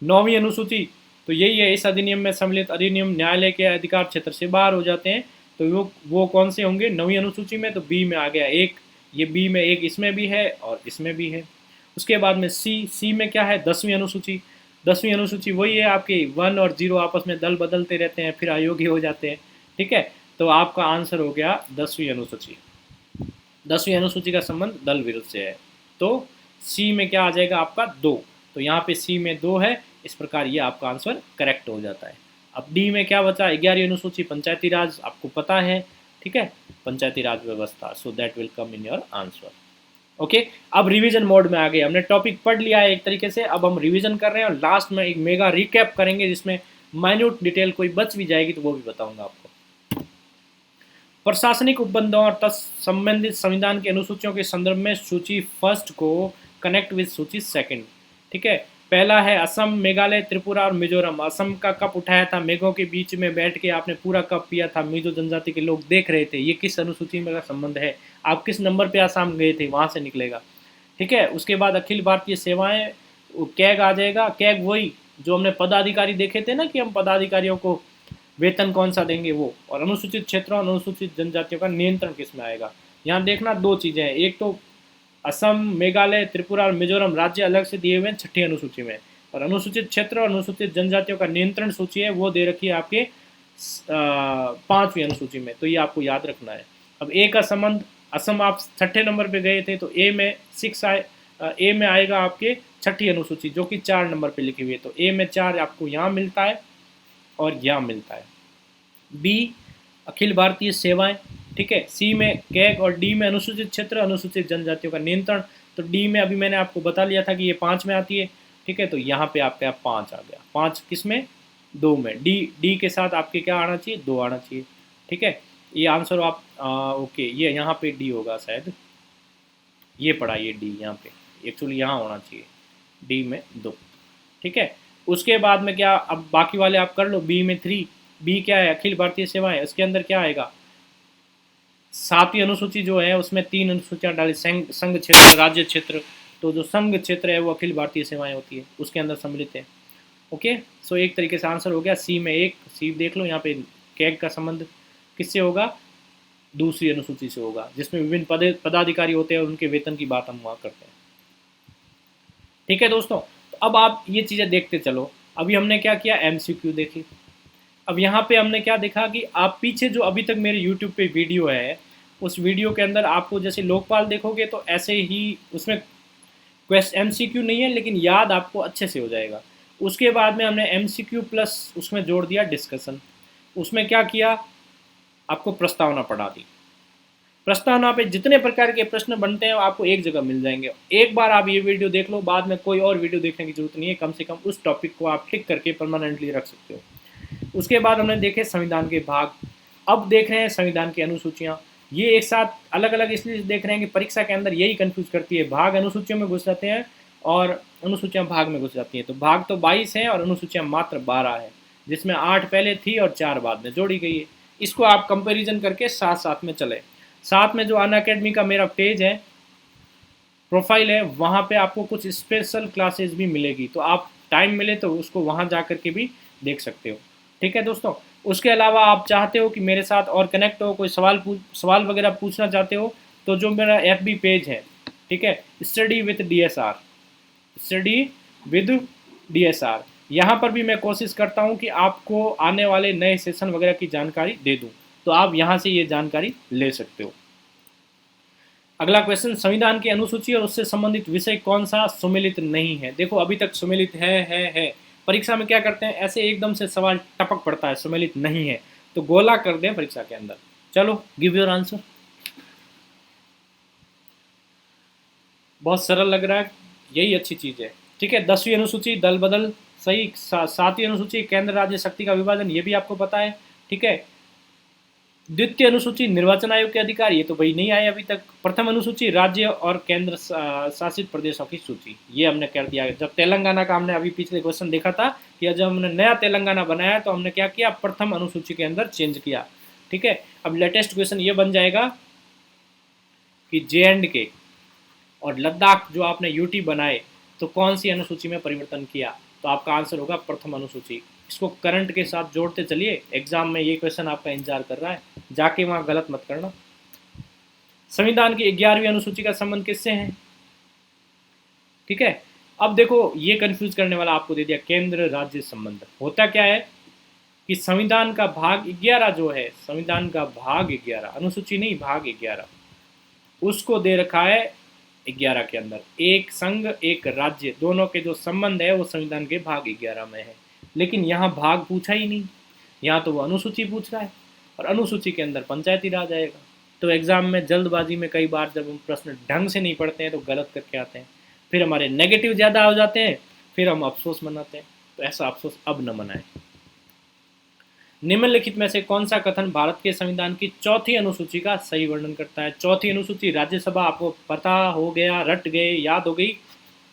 नौवीं अनुसूची, तो यही है, इस अधिनियम में सम्मिलित अधिनियम न्यायालय के अधिकार क्षेत्र से बाहर हो जाते हैं, तो वो कौन से होंगे? नवीं अनुसूची में, तो बी में आ गया एक, ये बी में एक इसमें भी है और इसमें भी है। उसके बाद में सी में क्या है? 10वीं अनुसूची। 10वीं अनुसूची वही है आपकी, 1 और 0 आपस में दल बदलते रहते हैं, फिर अयोग्य हो जाते हैं, ठीक है। तो आपका आंसर हो गया 10वीं अनुसूची। 10वीं अनुसूची का संबंध दल विरुद्ध से है, तो सी में क्या आ जाएगा आपका? 2। तो यहाँ पे सी में 2 है, इस प्रकार ये आपका आंसर करेक्ट हो जाता है। अब डी में क्या बचा? 11वीं अनुसूची, पंचायती राज, आपको पता है, ठीक है, पंचायती राज व्यवस्था, so that will come in your answer. Okay, अब रिवीजन मोड में आ गए, हमने टॉपिक पढ़ लिया है एक तरीके से, अब हम रिवीजन कर रहे हैं और लास्ट में एक मेगा रिकैप करेंगे जिसमें माइन्यूट डिटेल कोई बच भी जाएगी तो वो भी बताऊंगा आपको। प्रशासनिक उपबंधों और संबंधित संविधान की अनुसूचियों के संदर्भ में सूची फर्स्ट को कनेक्ट विद सूची सेकंड, ठीक है। पहला है असम, मेघालय, त्रिपुरा और मिजोरम। असम का कप उठाया था, मेघों के बीच में बैठ के आपने पूरा कप पिया था, मिजो जनजाति के लोग देख रहे थे, ये किस अनुसूची में का संबंध है? आप किस नंबर पे आसाम गए थे वहाँ से निकलेगा, ठीक है। उसके बाद अखिल भारतीय सेवाएं, कैग आ जाएगा। कैग वही जो हमने पदाधिकारी देखे थे ना, कि हम पदाधिकारियों को वेतन कौन सा देंगे वो, और अनुसूचित क्षेत्रों, अनुसूचित जनजातियों का नियंत्रण किस में आएगा। यहाँ देखना 2 चीज़ें हैं, एक तो असम, मेघालय, त्रिपुरा और मिजोरम राज्य अलग से दिए हुए हैं छठी अनुसूची में, और अनुसूचित क्षेत्र और अनुसूचित जनजातियों का नियंत्रण सूची है वो दे रखी है आपके 5वीं अनुसूची में, तो ये आपको याद रखना है। अब ए का संबंध, असम आप छठे नंबर पे गए थे, तो ए में 6 आए, ए में आएगा आपके छठी अनुसूची जो कि 4 नंबर पे लिखी हुई है, तो ए में 4 आपको यहाँ मिलता है और यहाँ मिलता है। बी, अखिल भारतीय सेवाएं, ठीक है। सी में कैग और डी में अनुसूचित क्षेत्र, अनुसूचित जनजातियों का नियंत्रण। तो डी में अभी मैंने आपको बता लिया था कि ये 5 में आती है, ठीक है। तो यहाँ पे आपका 5 आ गया, 5 किस में, 2 में। डी डी के साथ आपके क्या आना चाहिए, 2 आना चाहिए, ठीक है। ये आंसर आप ओके, ये यहाँ पे डी होगा शायद, ये पड़ा ये डी यहाँ पे, एक्चुअली यहाँ होना चाहिए, डी में 2, ठीक है। उसके बाद में क्या, अब बाकी वाले आप कर लो। बी में 3, बी क्या है, अखिल भारतीय सेवाएं, उसके अंदर क्या आएगा, 7वीं अनुसूची जो है उसमें 3 अनुसूचियाँ डाली, संघ क्षेत्र, राज्य क्षेत्र। तो जो संघ क्षेत्र है वो अखिल भारतीय सेवाएं होती है, उसके अंदर सम्मिलित है। ओके, सो एक तरीके से आंसर हो गया सी में 1। सी देख लो यहाँ पे, कैग का संबंध किससे होगा, दूसरी अनुसूची से होगा, जिसमें विभिन्न पदाधिकारी होते हैं, उनके वेतन की बात हम वहाँ करते हैं, ठीक है दोस्तों। तो अब आप ये चीज़ें देखते चलो। अभी हमने क्या किया, एमसीक्यू देखी। अब यहाँ पे हमने क्या देखा कि आप पीछे जो अभी तक मेरे यूट्यूब पे वीडियो है, उस वीडियो के अंदर आपको जैसे लोकपाल देखोगे तो ऐसे ही उसमें एमसीक्यू नहीं है, लेकिन याद आपको अच्छे से हो जाएगा। उसके बाद में हमने एमसीक्यू प्लस उसमें जोड़ दिया डिस्कशन। उसमें क्या किया, आपको प्रस्तावना पढ़ा दी। प्रस्तावना पे जितने प्रकार के प्रश्न बनते हैं आपको एक जगह मिल जाएंगे। एक बार आप ये वीडियो देख लो, बाद में कोई और वीडियो देखने की जरूरत नहीं है, कम से कम उस टॉपिक को आप टिक करके परमानेंटली रख सकते हो। उसके बाद हमने देखे संविधान के भाग, अब देख रहे हैं संविधान की अनुसूचियाँ। ये एक साथ अलग अलग इसलिए देख रहे हैं कि परीक्षा के अंदर यही कंफ्यूज करती है, भाग अनुसूचियों में घुस जाते हैं और अनुसूचियाँ भाग में घुस जाती हैं। तो भाग तो 22 हैं और अनुसूचियाँ मात्र 12 है, जिसमें 8 पहले थी और 4 बाद में जोड़ी गई है। इसको आप कंपेरिजन करके साथ साथ में चले। साथ में जो अनअकैडमी का मेरा पेज है, प्रोफाइल है, वहाँ पे आपको कुछ स्पेशल क्लासेस भी मिलेगी, तो आप टाइम मिले तो उसको वहाँ जा कर के भी देख सकते हो, ठीक है दोस्तों। उसके अलावा आप चाहते हो कि मेरे साथ और कनेक्ट हो, कोई सवाल वगैरह पूछना चाहते हो, तो जो मेरा FB पेज है, ठीक है, study with DSR, study with DSR, यहाँ पर भी मैं कोशिश करता हूँ कि आपको आने वाले नए सेशन वगैरह की जानकारी दे दूँ, तो आप यहाँ से ये जानकारी ले सकते हो। अगला क्वेश्चन, संविधान की अनुसूची और उससे संबंधित विषय कौन सा सम्मिलित नहीं है। देखो अभी तक सम्मिलित है। परीक्षा में क्या करते हैं, ऐसे एकदम से सवाल टपक पड़ता है, सम्मिलित नहीं है, तो गोला कर दें परीक्षा के अंदर। चलो गिव योर आंसर। बहुत सरल लग रहा है, यही अच्छी चीज़ है, ठीक है। 10वीं अनुसूची दल बदल सही। 7वीं अनुसूची केंद्र राज्य शक्ति का विभाजन, ये भी आपको पता है, ठीक है। द्वितीय अनुसूची निर्वाचन आयोग के अधिकार, ये तो भाई नहीं आए अभी तक। प्रथम अनुसूची राज्य और केंद्र शासित प्रदेशों की सूची, ये हमने कर दिया। जब तेलंगाना का हमने अभी पिछले क्वेश्चन देखा था कि जब हमने नया तेलंगाना बनाया तो हमने क्या किया, प्रथम अनुसूची के अंदर चेंज किया, ठीक है। अब लेटेस्ट क्वेश्चन ये बन जाएगा कि JNK और लद्दाख जो आपने यूटी बनाए तो कौन सी अनुसूची में परिवर्तन किया, तो आपका आंसर होगा प्रथम अनुसूची। इसको करंट के साथ जोड़ते चलिए, एग्जाम में ये क्वेश्चन आपका इंतजार कर रहा है, जाके वहाँ गलत मत करना। संविधान की 11वीं अनुसूची का संबंध किससे है, ठीक है। अब देखो ये कंफ्यूज करने वाला आपको दे दिया, केंद्र राज्य संबंध। होता क्या है कि संविधान का भाग 11 जो है, संविधान का भाग 11, अनुसूची नहीं, भाग 11, उसको दे रखा है 11 के अंदर। एक संघ एक राज्य, दोनों के जो संबंध है वो संविधान के भाग 11 में है, लेकिन यहाँ भाग पूछा ही नहीं, यहाँ तो वो अनुसूची पूछ रहा है, और अनुसूची के अंदर पंचायती राज आएगा। तो एग्जाम में जल्दबाजी में कई बार जब हम प्रश्न ढंग से नहीं पढ़ते हैं तो गलत करके आते हैं, फिर हमारे नेगेटिव ज़्यादा हो जाते हैं, फिर हम अफसोस मनाते हैं। तो ऐसा अफसोस अब न मनाएं। निम्नलिखित में से कौन सा कथन भारत के संविधान की 4थी अनुसूची का सही वर्णन करता है। 4थी अनुसूची राज्यसभा, आपको पता हो गया, रट गए, याद हो गई,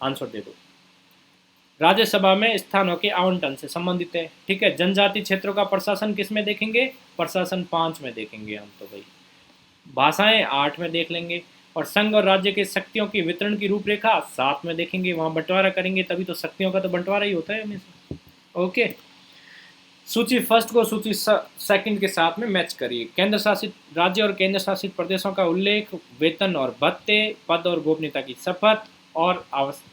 आंसर दे दो। राज्यसभा में स्थानों के आवंटन से संबंधित है, ठीक है। जनजाति क्षेत्रों का प्रशासन किस में देखेंगे, प्रशासन 5 में देखेंगे हम तो भाई। भाषाएं 8 में देख लेंगे, और संघ और राज्य के शक्तियों की वितरण की रूपरेखा 7 में देखेंगे। वहाँ बंटवारा करेंगे तभी तो, शक्तियों का तो बंटवारा ही होता है हमेशा। ओके, सूची फर्स्ट को सूची सेकंड के साथ में मैच करिए। केंद्र शासित राज्य और केंद्र शासित प्रदेशों का उल्लेख, वेतन और भत्ते, पद और गोपनीयता की शपथ, और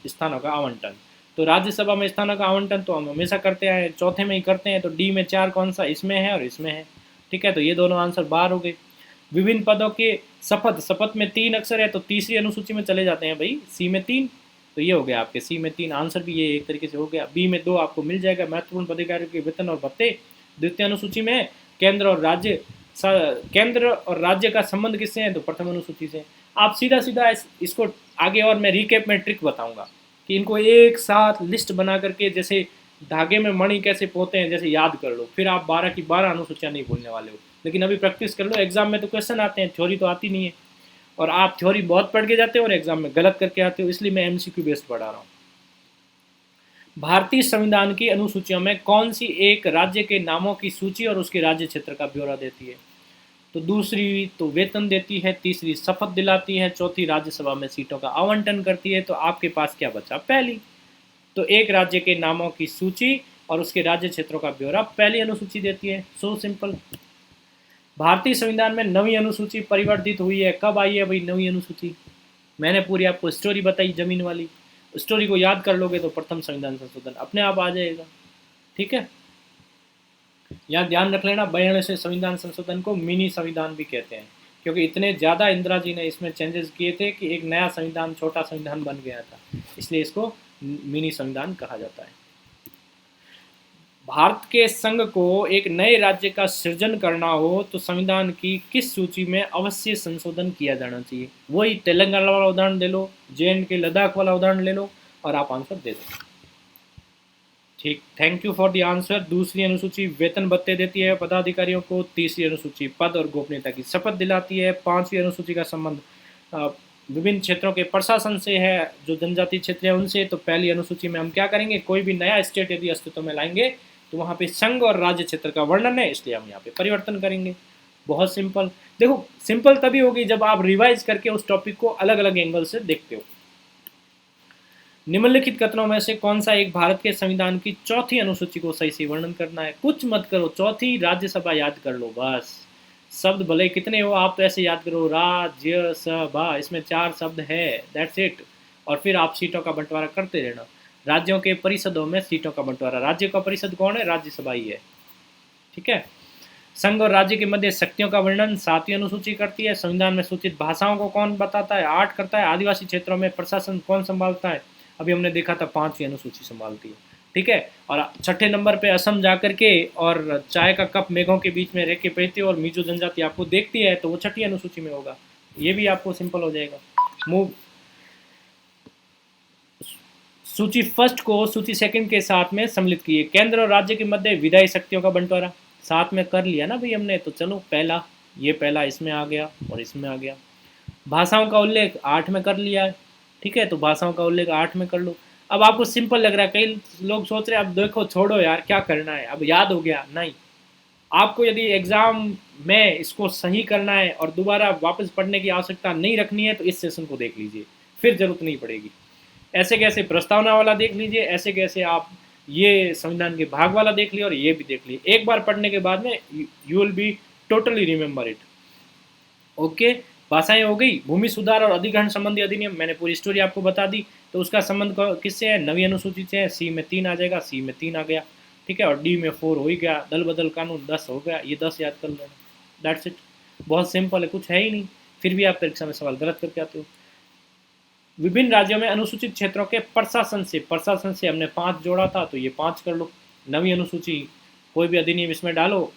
स्थानों का आवंटन। तो राज्यसभा में स्थानों का आवंटन तो हम हमेशा करते हैं, 4थे में ही करते हैं, तो डी में 4 कौन सा, इसमें है और इसमें है, ठीक है। तो ये दोनों आंसर बाहर हो गए। विभिन्न पदों के शपथ, शपथ में 3 अक्षर है तो तीसरी अनुसूची में चले जाते हैं भाई, सी में 3, तो ये हो गया आपके सी में 3, आंसर भी ये एक तरीके से हो गया। बी में 2 आपको मिल जाएगा, महत्वपूर्ण पदाधिकारियों के वेतन और भत्ते। द्वितीय अनुसूची में केंद्र और राज्य केंद्र और राज्य का संबंध किससे है, तो प्रथम अनुसूची से। आप सीधा सीधा इसको आगे और मैं रिकेप में ट्रिक बताऊंगा कि इनको एक साथ लिस्ट बना करके जैसे धागे में मणि कैसे पोते हैं जैसे याद कर लो, फिर आप 12 की 12 अनुसूचियां नहीं भूलने वाले हो। लेकिन अभी प्रैक्टिस कर लो, एग्जाम में तो क्वेश्चन आते हैं, थ्योरी तो आती नहीं है, और आप थ्योरी बहुत पढ़ के जाते हो और एग्जाम में गलत करके आते हो, इसलिए मैं एमसीक्यू बेस्ड पढ़ा रहा हूँ। भारतीय संविधान की अनुसूचियों में कौन सी एक राज्य के नामों की सूची और उसके राज्य क्षेत्र का ब्यौरा देती है, तो दूसरी तो वेतन देती है, तीसरी शपथ दिलाती है, चौथी राज्यसभा में सीटों का आवंटन करती है। तो आपके पास क्या बचा, पहली। तो एक राज्य के नामों की सूची और उसके राज्य क्षेत्रों का ब्यौरा पहली अनुसूची देती है, सो सिंपल। भारतीय संविधान में नवी अनुसूची परिवर्तित हुई है, कब आई है भाई नवी अनुसूची, मैंने पूरी आपको स्टोरी बताई जमीन वाली, स्टोरी को याद कर लोगे तो प्रथम संविधान संशोधन अपने आप आ जाएगा। ठीक है, यहाँ ध्यान रख लेना, 92वें संविधान संशोधन को मिनी संविधान भी कहते हैं, क्योंकि इतने ज़्यादा इंदिरा जी ने इसमें चेंजेस किए थे कि एक नया संविधान, छोटा संविधान बन गया था, इसलिए इसको मिनी संविधान कहा जाता है। भारत के संघ को एक नए राज्य का सृजन करना हो तो संविधान की किस सूची में अवश्य संशोधन किया जाना चाहिए, वही तेलंगाना वाला उदाहरण ले लो, JNK लद्दाख वाला उदाहरण ले लो और आप आंसर दे दो। ठीक, thank you for the answer. दूसरी अनुसूची वेतन भत्ते देती है पदाधिकारियों को, तीसरी अनुसूची पद और गोपनीयता की शपथ दिलाती है, पांचवी अनुसूची का संबंध विभिन्न क्षेत्रों के प्रशासन से है, जो जनजाति क्षेत्र है उनसे। तो पहली अनुसूची में हम क्या करेंगे, कोई भी नया स्टेट यदि अस्तित्व में लाएंगे तो वहाँ पे संघ और राज्य क्षेत्र का वर्णन है, इसलिए हम यहाँ पे परिवर्तन करेंगे। बहुत सिंपल। देखो सिंपल तभी होगी जब आप रिवाइज करके उस टॉपिक को अलग अलग एंगल से देखते हो। निम्नलिखित कथनों में से कौन सा एक भारत के संविधान की चौथी अनुसूची को सही से वर्णन करना है, कुछ मत करो, चौथी राज्यसभा याद कर लो बस। शब्द भले कितने हो आप तो ऐसे याद करो, राज्यसभा, इसमें 4 शब्द है, दैट्स इट। और फिर आप सीटों का बंटवारा करते रहना। राज्यों के परिषदों में सीटों का बंटवारा, राज्य का परिषद कौन है, राज्यसभा ही है। ठीक है, संघ और राज्य के मध्य शक्तियों का वर्णन 7वीं अनुसूची करती है। संविधान में सूचित भाषाओं को कौन बताता है, 8 करता है। आदिवासी क्षेत्रों में प्रशासन कौन संभालता है, अभी हमने देखा था 5वीं अनुसूची संभालती है। ठीक है, और 6ठे नंबर पे असम जाकर के और चाय का कप मेघों के बीच में रह के पीती है और मिजो जनजाति आपको देखती है, तो वो 6ठी अनुसूची में होगा। ये भी आपको सिंपल हो जाएगा। मूव सूची फर्स्ट को सूची सेकंड के साथ में सम्मिलित किए। केंद्र और राज्य के मध्य विधायी शक्तियों का बंटवारा साथ में कर लिया ना भाई हमने, तो चलो पहला, ये पहला इसमें आ गया और इसमें आ गया। भाषाओं का उल्लेख 8 में कर लिया है। ठीक है, तो भाषाओं का उल्लेख 8 में कर लो। अब आपको सिंपल लग रहा है, कई लोग सोच रहे हैं अब देखो छोड़ो यार क्या करना है, अब याद हो गया। नहीं, आपको यदि एग्जाम में इसको सही करना है और दोबारा वापस पढ़ने की आवश्यकता नहीं रखनी है तो इस सेशन को देख लीजिए, फिर जरूरत नहीं पड़ेगी। ऐसे कैसे प्रस्तावना वाला देख लीजिए, ऐसे कैसे आप ये संविधान के भाग वाला देख लिया और ये भी देख लिया। एक बार पढ़ने के बाद में you will be totally remember it. Okay, भाषाएं हो गई। भूमि सुधार और अधिग्रहण संबंधी अधिनियम, मैंने पूरी स्टोरी आपको बता दी। तो उसका संबंध किससे है, नवी अनुसूची से है। सी में 3 आ जाएगा, सी में 3 आ गया। ठीक है, और डी में 4 हो ही गया। दल बदल कानून 10 हो गया, ये 10 याद कर लेना, दैट्स इट। बहुत सिंपल है, कुछ है ही नहीं, फिर भी आप परीक्षा में सवाल गलत करके आते हो। विभिन्न राज्यों में अनुसूचित क्षेत्रों के प्रशासन से हमने 5 जोड़ा था, तो ये 5 कर लो। नवी अनुसूची, कोई भी अधिनियम इसमें डालो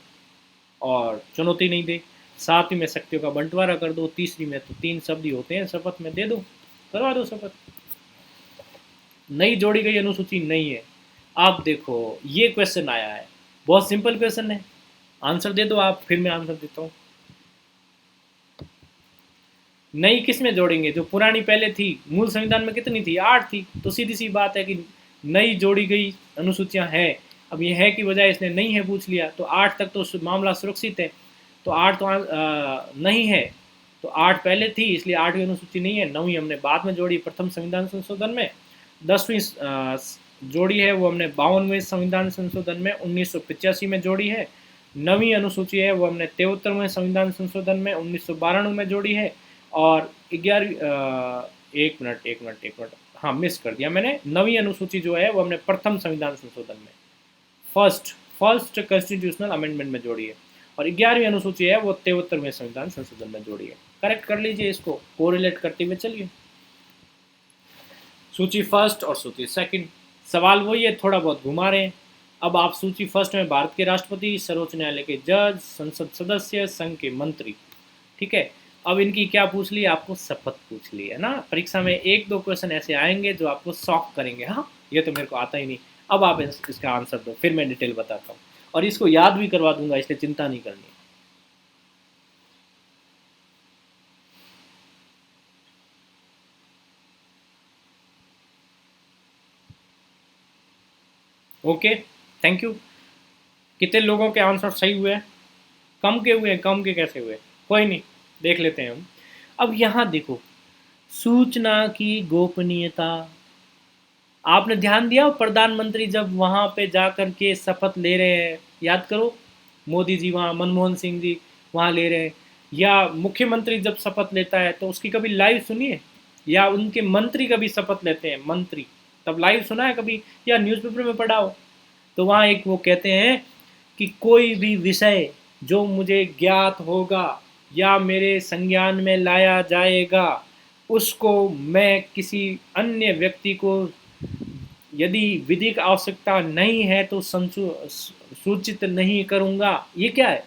और चुनौती नहीं दे। 7वीं में शक्तियों का बंटवारा कर दो। तीसरी में तो 3 शब्द ही होते हैं, शपथ में दे दो, करवा दो शपथ। नई जोड़ी गई अनुसूची नहीं है। आप देखो ये क्वेश्चन आया है, बहुत सिंपल क्वेश्चन है, आंसर दे दो आप, फिर मैं आंसर देता हूँ। नई किस में जोड़ेंगे, जो पुरानी पहले थी, मूल संविधान में कितनी थी, 8 थी। तो सीधी सी बात है कि नई जोड़ी गई अनुसूचियां हैं। अब ये है की बजाय इसने नहीं है पूछ लिया, तो 8 तक तो मामला सुरक्षित है। तो 8 तो नहीं है, तो 8 पहले थी, इसलिए 8वीं अनुसूची नहीं है। 9वीं हमने बाद में जोड़ी प्रथम संविधान संशोधन में। 10वीं जोड़ी है वो हमने 52वें संविधान संशोधन में 1985 में जोड़ी है। 9वीं अनुसूची है वो हमने 73वें संविधान संशोधन में 1992 में जोड़ी है। और 11वीं एक मिनट, हाँ मिस कर दिया मैंने। 9वीं अनुसूची जो है वो हमने प्रथम संविधान संशोधन में, फर्स्ट कॉन्स्टिट्यूशनल अमेंडमेंट में जोड़ी है। और 11वीं अनुसूची है वो 73वें संविधान संशोधन में जोड़ी है। करेक्ट कर लीजिए, इसको कोरिलेट करते हुए चलिए। सूची फर्स्ट और सूची सेकंड, सवाल वही है, थोड़ा बहुत घुमा रहे हैं। अब आप सूची फर्स्ट में भारत के राष्ट्रपति, सर्वोच्च न्यायालय के जज, संसद सदस्य, संघ के मंत्री। ठीक है, अब इनकी क्या पूछ ली, आपको शपथ पूछ ली है ना। परीक्षा में एक दो क्वेश्चन ऐसे आएंगे जो आपको शॉक करेंगे, हाँ ये तो मेरे को आता ही नहीं। अब आप इसका आंसर दो, फिर मैं डिटेल बताता हूँ, और इसको याद भी करवा दूंगा, इसलिए चिंता नहीं करनी। Okay, thank you. कितने लोगों के आंसर सही हुए हैं? कम के हुए हैं? कम के कैसे हुए? कोई नहीं, देख लेते हैं हम। अब यहाँ देखो, सूचना की गोपनीयता। आपने ध्यान दिया प्रधानमंत्री जब वहाँ पे जा कर के शपथ ले रहे हैं, याद करो, मोदी जी वहाँ, मनमोहन सिंह जी वहाँ ले रहे हैं, या मुख्यमंत्री जब शपथ लेता है तो उसकी कभी लाइव सुनिए, या उनके मंत्री कभी शपथ लेते हैं, मंत्री, तब लाइव सुना है कभी, या न्यूज़पेपर में पढ़ा हो? तो वहाँ एक वो कहते हैं कि कोई भी विषय जो मुझे ज्ञात होगा या मेरे संज्ञान में लाया जाएगा, उसको मैं किसी अन्य व्यक्ति को, यदि विधिक आवश्यकता नहीं है तो सूचित नहीं करूंगा। ये क्या है?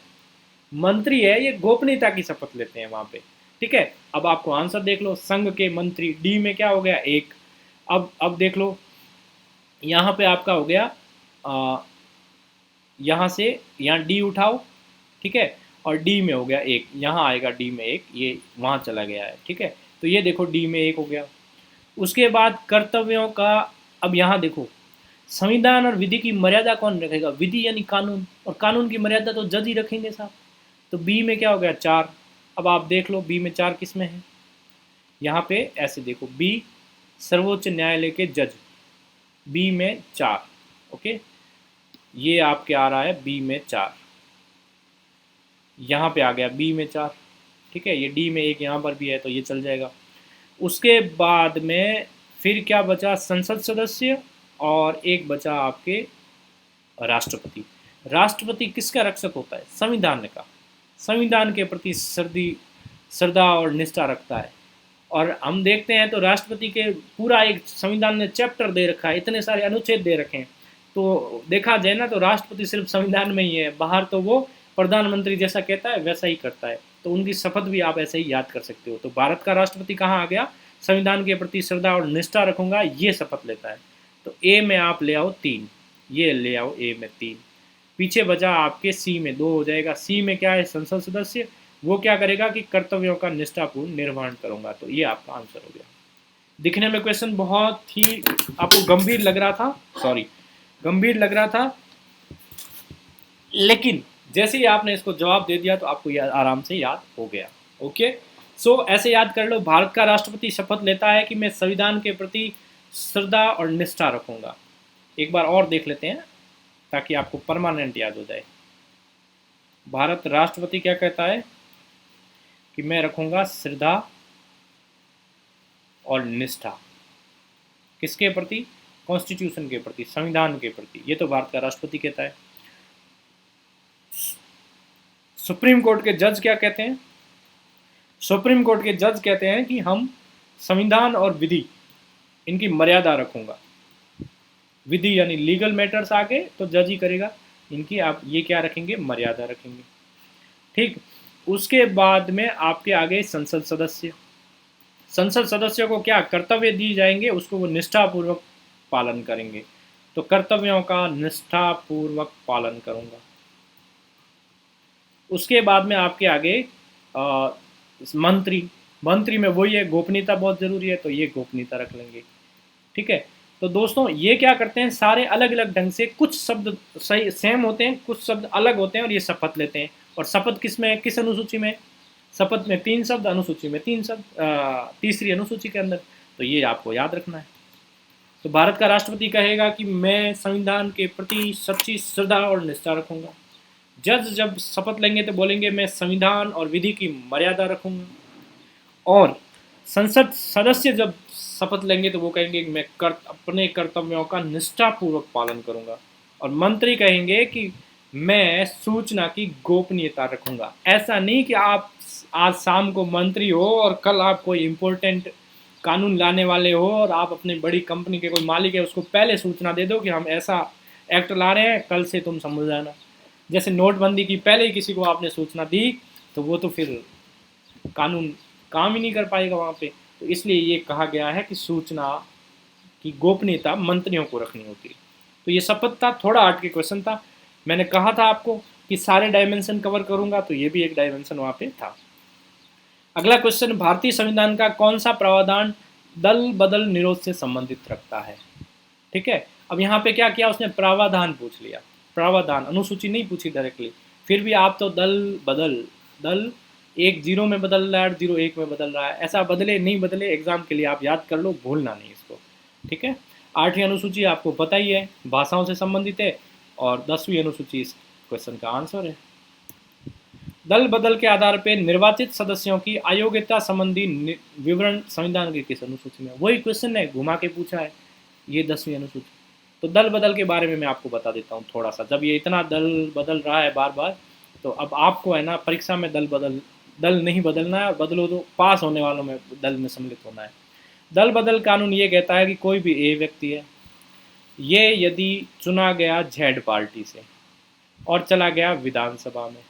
मंत्री है, ये गोपनीयता की शपथ लेते हैं वहां पे। ठीक है, अब आपको आंसर देख लो, संघ के मंत्री, डी में क्या हो गया, एक। अब देख लो, यहाँ पे आपका हो गया, यहाँ से यहाँ डी उठाओ, ठीक है, और डी में हो गया एक, यहाँ आएगा डी में एक, ये वहाँ चला गया है। ठीक है, तो ये देखो डी में एक हो गया। उसके बाद कर्तव्यों का, अब यहाँ देखो, संविधान और विधि की मर्यादा कौन रखेगा? विधि यानी कानून, और कानून की मर्यादा तो जज ही रखेंगे साहब। तो बी में क्या हो गया, चार। अब आप देख लो बी में चार किस में है, यहाँ पे ऐसे देखो, बी सर्वोच्च न्यायालय के जज, बी में चार। ओके, ये आपके आ रहा है बी में चार, यहाँ पे आ गया बी में चार। ठीक है, ये डी में एक यहाँ पर भी है तो ये चल जाएगा। उसके बाद में फिर क्या बचा, संसद सदस्य, और एक बचा आपके राष्ट्रपति। राष्ट्रपति किसका रक्षक होता है? संविधान का, संविधान के प्रति श्रद्धा और निष्ठा रखता है। और हम देखते हैं तो राष्ट्रपति के पूरा एक संविधान ने चैप्टर दे रखा है, इतने सारे अनुच्छेद दे रखे हैं। तो देखा जाए ना तो राष्ट्रपति सिर्फ संविधान में ही है, बाहर तो वो प्रधानमंत्री जैसा कहता है वैसा ही करता है। तो उनकी शपथ भी आप ऐसे ही याद कर सकते हो। तो भारत का राष्ट्रपति कहाँ आ गया, संविधान के प्रति श्रद्धा और निष्ठा रखूंगा, ये शपथ लेता है। तो ए में आप ले आओ तीन, ये ले आओ ए में तीन। पीछे बचा आपके सी में दो हो जाएगा। सी में क्या है, संसद सदस्य, वो क्या करेगा कि कर्तव्यों का निष्ठापूर्ण निर्वहन करूंगा। तो ये आपका आंसर हो गया। दिखने में क्वेश्चन बहुत ही आपको गंभीर लग रहा था, सॉरी गंभीर लग रहा था, लेकिन जैसे ही आपने इसको जवाब दे दिया तो आपको आराम से याद हो गया। ओके, सो ऐसे याद कर लो, भारत का राष्ट्रपति शपथ लेता है कि मैं संविधान के प्रति श्रद्धा और निष्ठा रखूंगा। एक बार और देख लेते हैं ताकि आपको परमानेंट याद हो जाए। भारत राष्ट्रपति क्या कहता है कि मैं रखूंगा श्रद्धा और निष्ठा, किसके प्रति? कॉन्स्टिट्यूशन के प्रति, संविधान के प्रति। ये तो भारत का राष्ट्रपति कहता है। सुप्रीम कोर्ट के जज क्या कहते हैं? सुप्रीम कोर्ट के जज कहते हैं कि हम संविधान और विधि, इनकी मर्यादा रखूंगा। विधि यानी लीगल मैटर्स आके तो जज ही करेगा, इनकी आप ये क्या रखेंगे, मर्यादा रखेंगे। ठीक, उसके बाद में आपके आगे संसद सदस्य। संसद सदस्य को क्या कर्तव्य दिए जाएंगे, उसको वो निष्ठापूर्वक पालन करेंगे। तो कर्तव्यों का निष्ठापूर्वक पालन करूंगा। उसके बाद में आपके आगे मंत्री, मंत्री में वही है, गोपनीयता बहुत जरूरी है तो ये गोपनीयता रख लेंगे। ठीक है, तो दोस्तों ये क्या करते हैं, सारे अलग अलग ढंग से, कुछ शब्द सही सेम होते हैं, कुछ शब्द अलग होते हैं, और ये शपथ लेते हैं। और शपथ किस में, किस अनुसूची में? शपथ में 3 शब्द, अनुसूची में 3 शब्द, तीसरी अनुसूची के अंदर। तो ये आपको याद रखना है। तो भारत का राष्ट्रपति कहेगा कि मैं संविधान के प्रति सच्ची श्रद्धा और निष्ठा रखूंगा। जज जब शपथ लेंगे तो बोलेंगे मैं संविधान और विधि की मर्यादा रखूंगा। और संसद सदस्य जब शपथ लेंगे तो वो कहेंगे मैं अपने कर्तव्यों का निष्ठापूर्वक पालन करूंगा। और मंत्री कहेंगे कि मैं सूचना की गोपनीयता रखूंगा। ऐसा नहीं कि आप आज शाम को मंत्री हो और कल आप कोई इम्पोर्टेंट कानून लाने वाले हो और आप अपनी बड़ी कंपनी के कोई मालिक है उसको पहले सूचना दे दो कि हम ऐसा एक्ट ला रहे हैं, कल से तुम समझ जाना। जैसे नोटबंदी की पहले ही किसी को आपने सूचना दी तो वो तो फिर कानून काम ही नहीं कर पाएगा वहाँ पे। तो इसलिए ये कहा गया है कि सूचना की गोपनीयता मंत्रियों को रखनी होती है। तो ये शपथ था, थोड़ा आर्ट के क्वेश्चन था। मैंने कहा था आपको कि सारे डायमेंशन कवर करूंगा, तो ये भी एक डायमेंशन वहाँ पे था। अगला क्वेश्चन, भारतीय संविधान का कौन सा प्रावधान दल बदल निरोध से संबंधित रखता है? ठीक है, अब यहाँ पे क्या किया उसने, प्रावधान पूछ लिया। प्रावधान, अनुसूची नहीं पूछी डायरेक्टली। फिर भी आप तो दल बदल, दल एक 0 में बदल रहा है, 0 1 में बदल रहा है, ऐसा बदले नहीं बदले एग्जाम के लिए आप याद कर लो, भूलना नहीं इसको। ठीक है, 8वीं अनुसूची आपको पता ही है, भाषाओं से संबंधित है, और 10वीं अनुसूची इस क्वेश्चन का आंसर है। दल बदल के आधार पर निर्वाचित सदस्यों की अयोग्यता संबंधी विवरण संविधान की किस अनुसूची में? वही क्वेश्चन है, घुमा के पूछा है, ये 10वीं अनुसूची। तो दल बदल के बारे में मैं आपको बता देता हूँ थोड़ा सा। जब ये इतना दल बदल रहा है बार बार, तो अब आपको है ना परीक्षा में दल नहीं बदलना है, और बदलो तो पास होने वालों में दल में सम्मिलित होना है। दल बदल कानून ये कहता है कि कोई भी ए व्यक्ति है, ये यदि चुना गया जेड पार्टी से और चला गया विधानसभा में,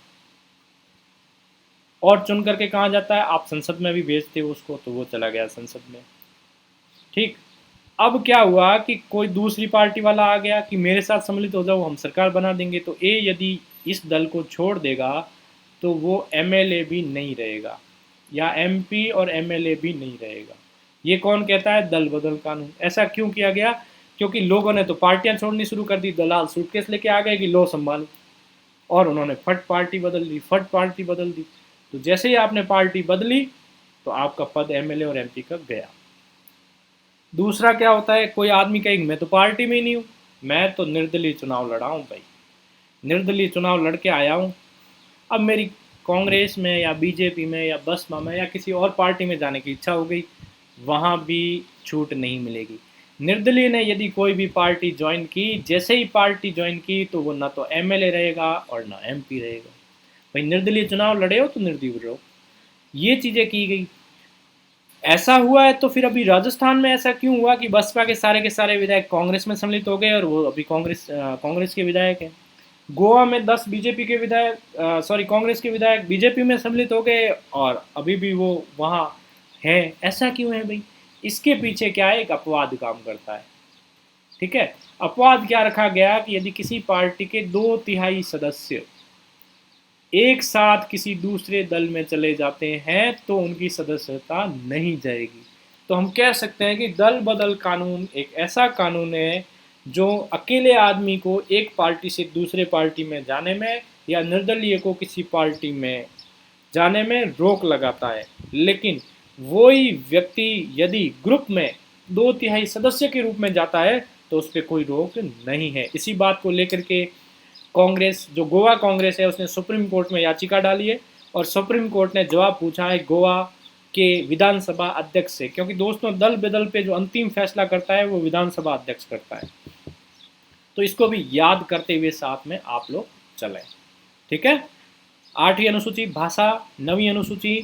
और चुन करके कहाँ जाता है, आप संसद में भी भेजते हो उसको, तो वो चला गया संसद में। ठीक, अब क्या हुआ कि कोई दूसरी पार्टी वाला आ गया कि मेरे साथ सम्मिलित हो जाओ, हम सरकार बना देंगे। तो ए यदि इस दल को छोड़ देगा तो वो एमएलए भी नहीं रहेगा, या एमपी और एमएलए भी नहीं रहेगा। ये कौन कहता है? दल बदल कानून। ऐसा क्यों किया गया? क्योंकि लोगों ने तो पार्टियां छोड़नी शुरू कर दी, दलाल सूटकेस लेके आ गए कि लो संभालो, और उन्होंने फट पार्टी बदल दी, फट पार्टी बदल दी। तो जैसे ही आपने पार्टी बदली तो आपका पद एमएलए और एमपी का गया। दूसरा क्या होता है, कोई आदमी कहेगा मैं तो पार्टी में ही नहीं हूँ, मैं तो निर्दलीय चुनाव लड़ा हूँ भाई, निर्दलीय चुनाव लड़के आया हूँ, अब मेरी कांग्रेस में या बीजेपी में या बसपा में या किसी और पार्टी में जाने की इच्छा हो गई, वहाँ भी छूट नहीं मिलेगी। निर्दलीय ने यदि कोई भी पार्टी ज्वाइन की, जैसे ही पार्टी ज्वाइन की तो वो ना तो एमएलए रहेगा और ना एमपी रहेगा। भाई निर्दलीय चुनाव लड़े हो तो निर्दलीय रहो, ये चीज़ें की गई। ऐसा हुआ है तो फिर अभी राजस्थान में ऐसा क्यों हुआ कि बसपा के सारे विधायक कांग्रेस में सम्मिलित हो गए और वो अभी कांग्रेस के विधायक हैं। गोवा में 10 बीजेपी के विधायक, कांग्रेस के विधायक बीजेपी में सम्मिलित हो गए और अभी भी वो वहाँ हैं। ऐसा क्यों है भाई? इसके पीछे क्या है, एक अपवाद काम करता है। ठीक है, अपवाद क्या रखा गया कि यदि किसी पार्टी के 2/3 सदस्य एक साथ किसी दूसरे दल में चले जाते हैं तो उनकी सदस्यता नहीं जाएगी। तो हम कह सकते हैं कि दल बदल कानून एक ऐसा कानून है जो अकेले आदमी को एक पार्टी से दूसरे पार्टी में जाने में या निर्दलीय को किसी पार्टी में जाने में रोक लगाता है। लेकिन वही व्यक्ति यदि ग्रुप में 2/3 सदस्य के रूप में जाता है तो उस पर कोई रोक नहीं है। इसी बात को लेकर के कांग्रेस, जो गोवा कांग्रेस है, उसने सुप्रीम कोर्ट में याचिका डाली है और सुप्रीम कोर्ट ने जवाब पूछा है गोवा के विधानसभा अध्यक्ष से, क्योंकि दोस्तों दल बदल पे जो अंतिम फैसला करता है वो विधानसभा अध्यक्ष करता है। तो इसको भी याद करते हुए साथ में आप लोग चलें। ठीक है, 8वीं अनुसूची भाषा, 9वीं अनुसूची,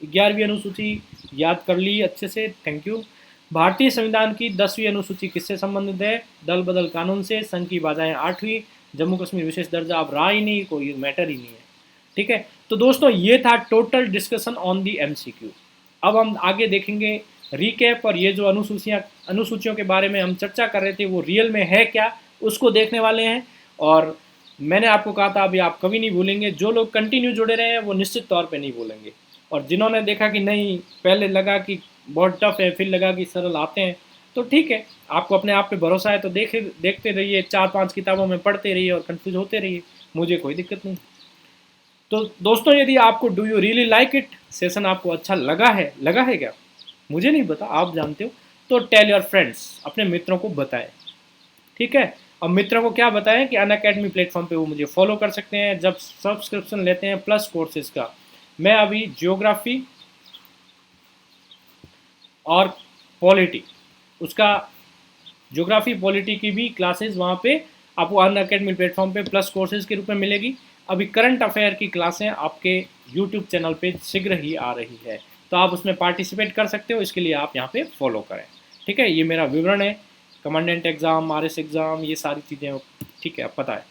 11वीं अनुसूची याद कर ली अच्छे से, थैंक यू। भारतीय संविधान की 10वीं अनुसूची किससे संबंधित है? दल बदल कानून से। संघ की बाधाएं 8वीं, जम्मू कश्मीर विशेष दर्जा अब रहा ही नहीं, कोई मैटर ही नहीं है। ठीक है, तो दोस्तों ये था total discussion on the MCQ. अब हम आगे देखेंगे रिकैप, और ये जो अनुसूचियों के बारे में हम चर्चा कर रहे थे वो रियल में है क्या, उसको देखने वाले हैं। और मैंने आपको कहा था अभी आप कभी नहीं भूलेंगे, जो लोग कंटिन्यू जुड़े रहे हैं वो निश्चित तौर पे नहीं भूलेंगे। और जिन्होंने देखा कि नहीं, पहले लगा कि बहुत टफ है, फिर लगा कि सरल आते हैं, तो ठीक है, आपको अपने आप पे भरोसा है तो देखते रहिए, 4-5 किताबों में पढ़ते रहिए और कंफ्यूज होते रहिए, मुझे कोई दिक्कत नहीं। तो दोस्तों यदि आपको do you really like it session आपको अच्छा लगा है क्या, मुझे नहीं पता, आप जानते हो, तो टेल योर फ्रेंड्स, अपने मित्रों को बताएं। ठीक है, और मित्रों को क्या बताएं कि अनअकैडमी प्लेटफॉर्म पे वो मुझे फॉलो कर सकते हैं जब सब्सक्रिप्शन लेते हैं प्लस कोर्सेज का। मैं अभी ज्योग्राफी और पॉलिटी, उसका ज्योग्राफी पॉलिटी की भी क्लासेस वहाँ पे आपको अनअकैडमी प्लेटफॉर्म पे प्लस कोर्सेज के रूप में मिलेगी। अभी करंट अफेयर की क्लासें आपके यूट्यूब चैनल पे शीघ्र ही आ रही है, तो आप उसमें पार्टिसिपेट कर सकते हो, इसके लिए आप यहाँ पे फॉलो करें। ठीक है, ये मेरा विवरण है कमांडेंट एग्ज़ाम, आरएस एग्ज़ाम, ये सारी चीज़ें, ठीक है, अब पता है।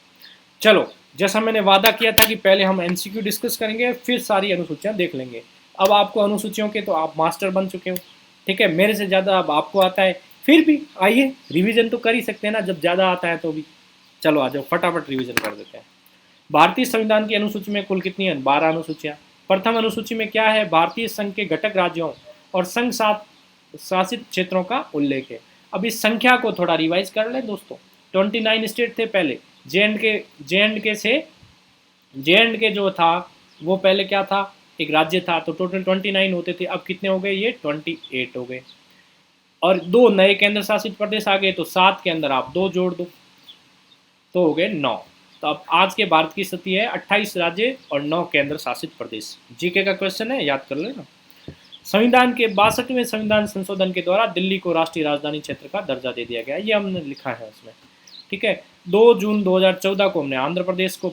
चलो, जैसा मैंने वादा किया था कि पहले हम एमसीक्यू डिस्कस करेंगे, फिर सारी अनुसूचियाँ देख लेंगे। अब आपको अनुसूचियों के तो आप मास्टर बन चुके हो, ठीक है, मेरे से ज़्यादा अब आपको आता है, फिर भी आइए रिवीजन तो कर ही सकते हैं ना, जब ज़्यादा आता है तो भी। चलो आ जाओ, फटाफट रिवीजन कर देते हैं। भारतीय संविधान की अनुसूची में कुल कितनी है? 12 अनुसूचियाँ। प्रथम अनुसूची में क्या है? भारतीय संघ के घटक राज्यों और संघ शासित क्षेत्रों का उल्लेख है। अब इस संख्या को थोड़ा रिवाइज कर लें दोस्तों। 29 स्टेट थे पहले, जे एंड के जो था वो पहले क्या था? एक राज्य था, तो टोटल 29 होते थे, अब कितने हो गए? ये 28 हो गए। और 2 नए केंद्र शासित प्रदेश आ गए, तो 7 के अंदर आप 2 जोड़ दो तो हो गए 9। तो अब आज के भारत की स्थिति है 28 राज्य और 9 केंद्र शासित प्रदेश। जीके का क्वेश्चन है, याद कर लेना। संविधान के 62वें संविधान संशोधन के द्वारा दिल्ली को राष्ट्रीय राजधानी क्षेत्र का दर्जा दे दिया गया, ये हमने लिखा है उसमें, ठीक है। 2 जून 2014 को हमने आंध्र प्रदेश को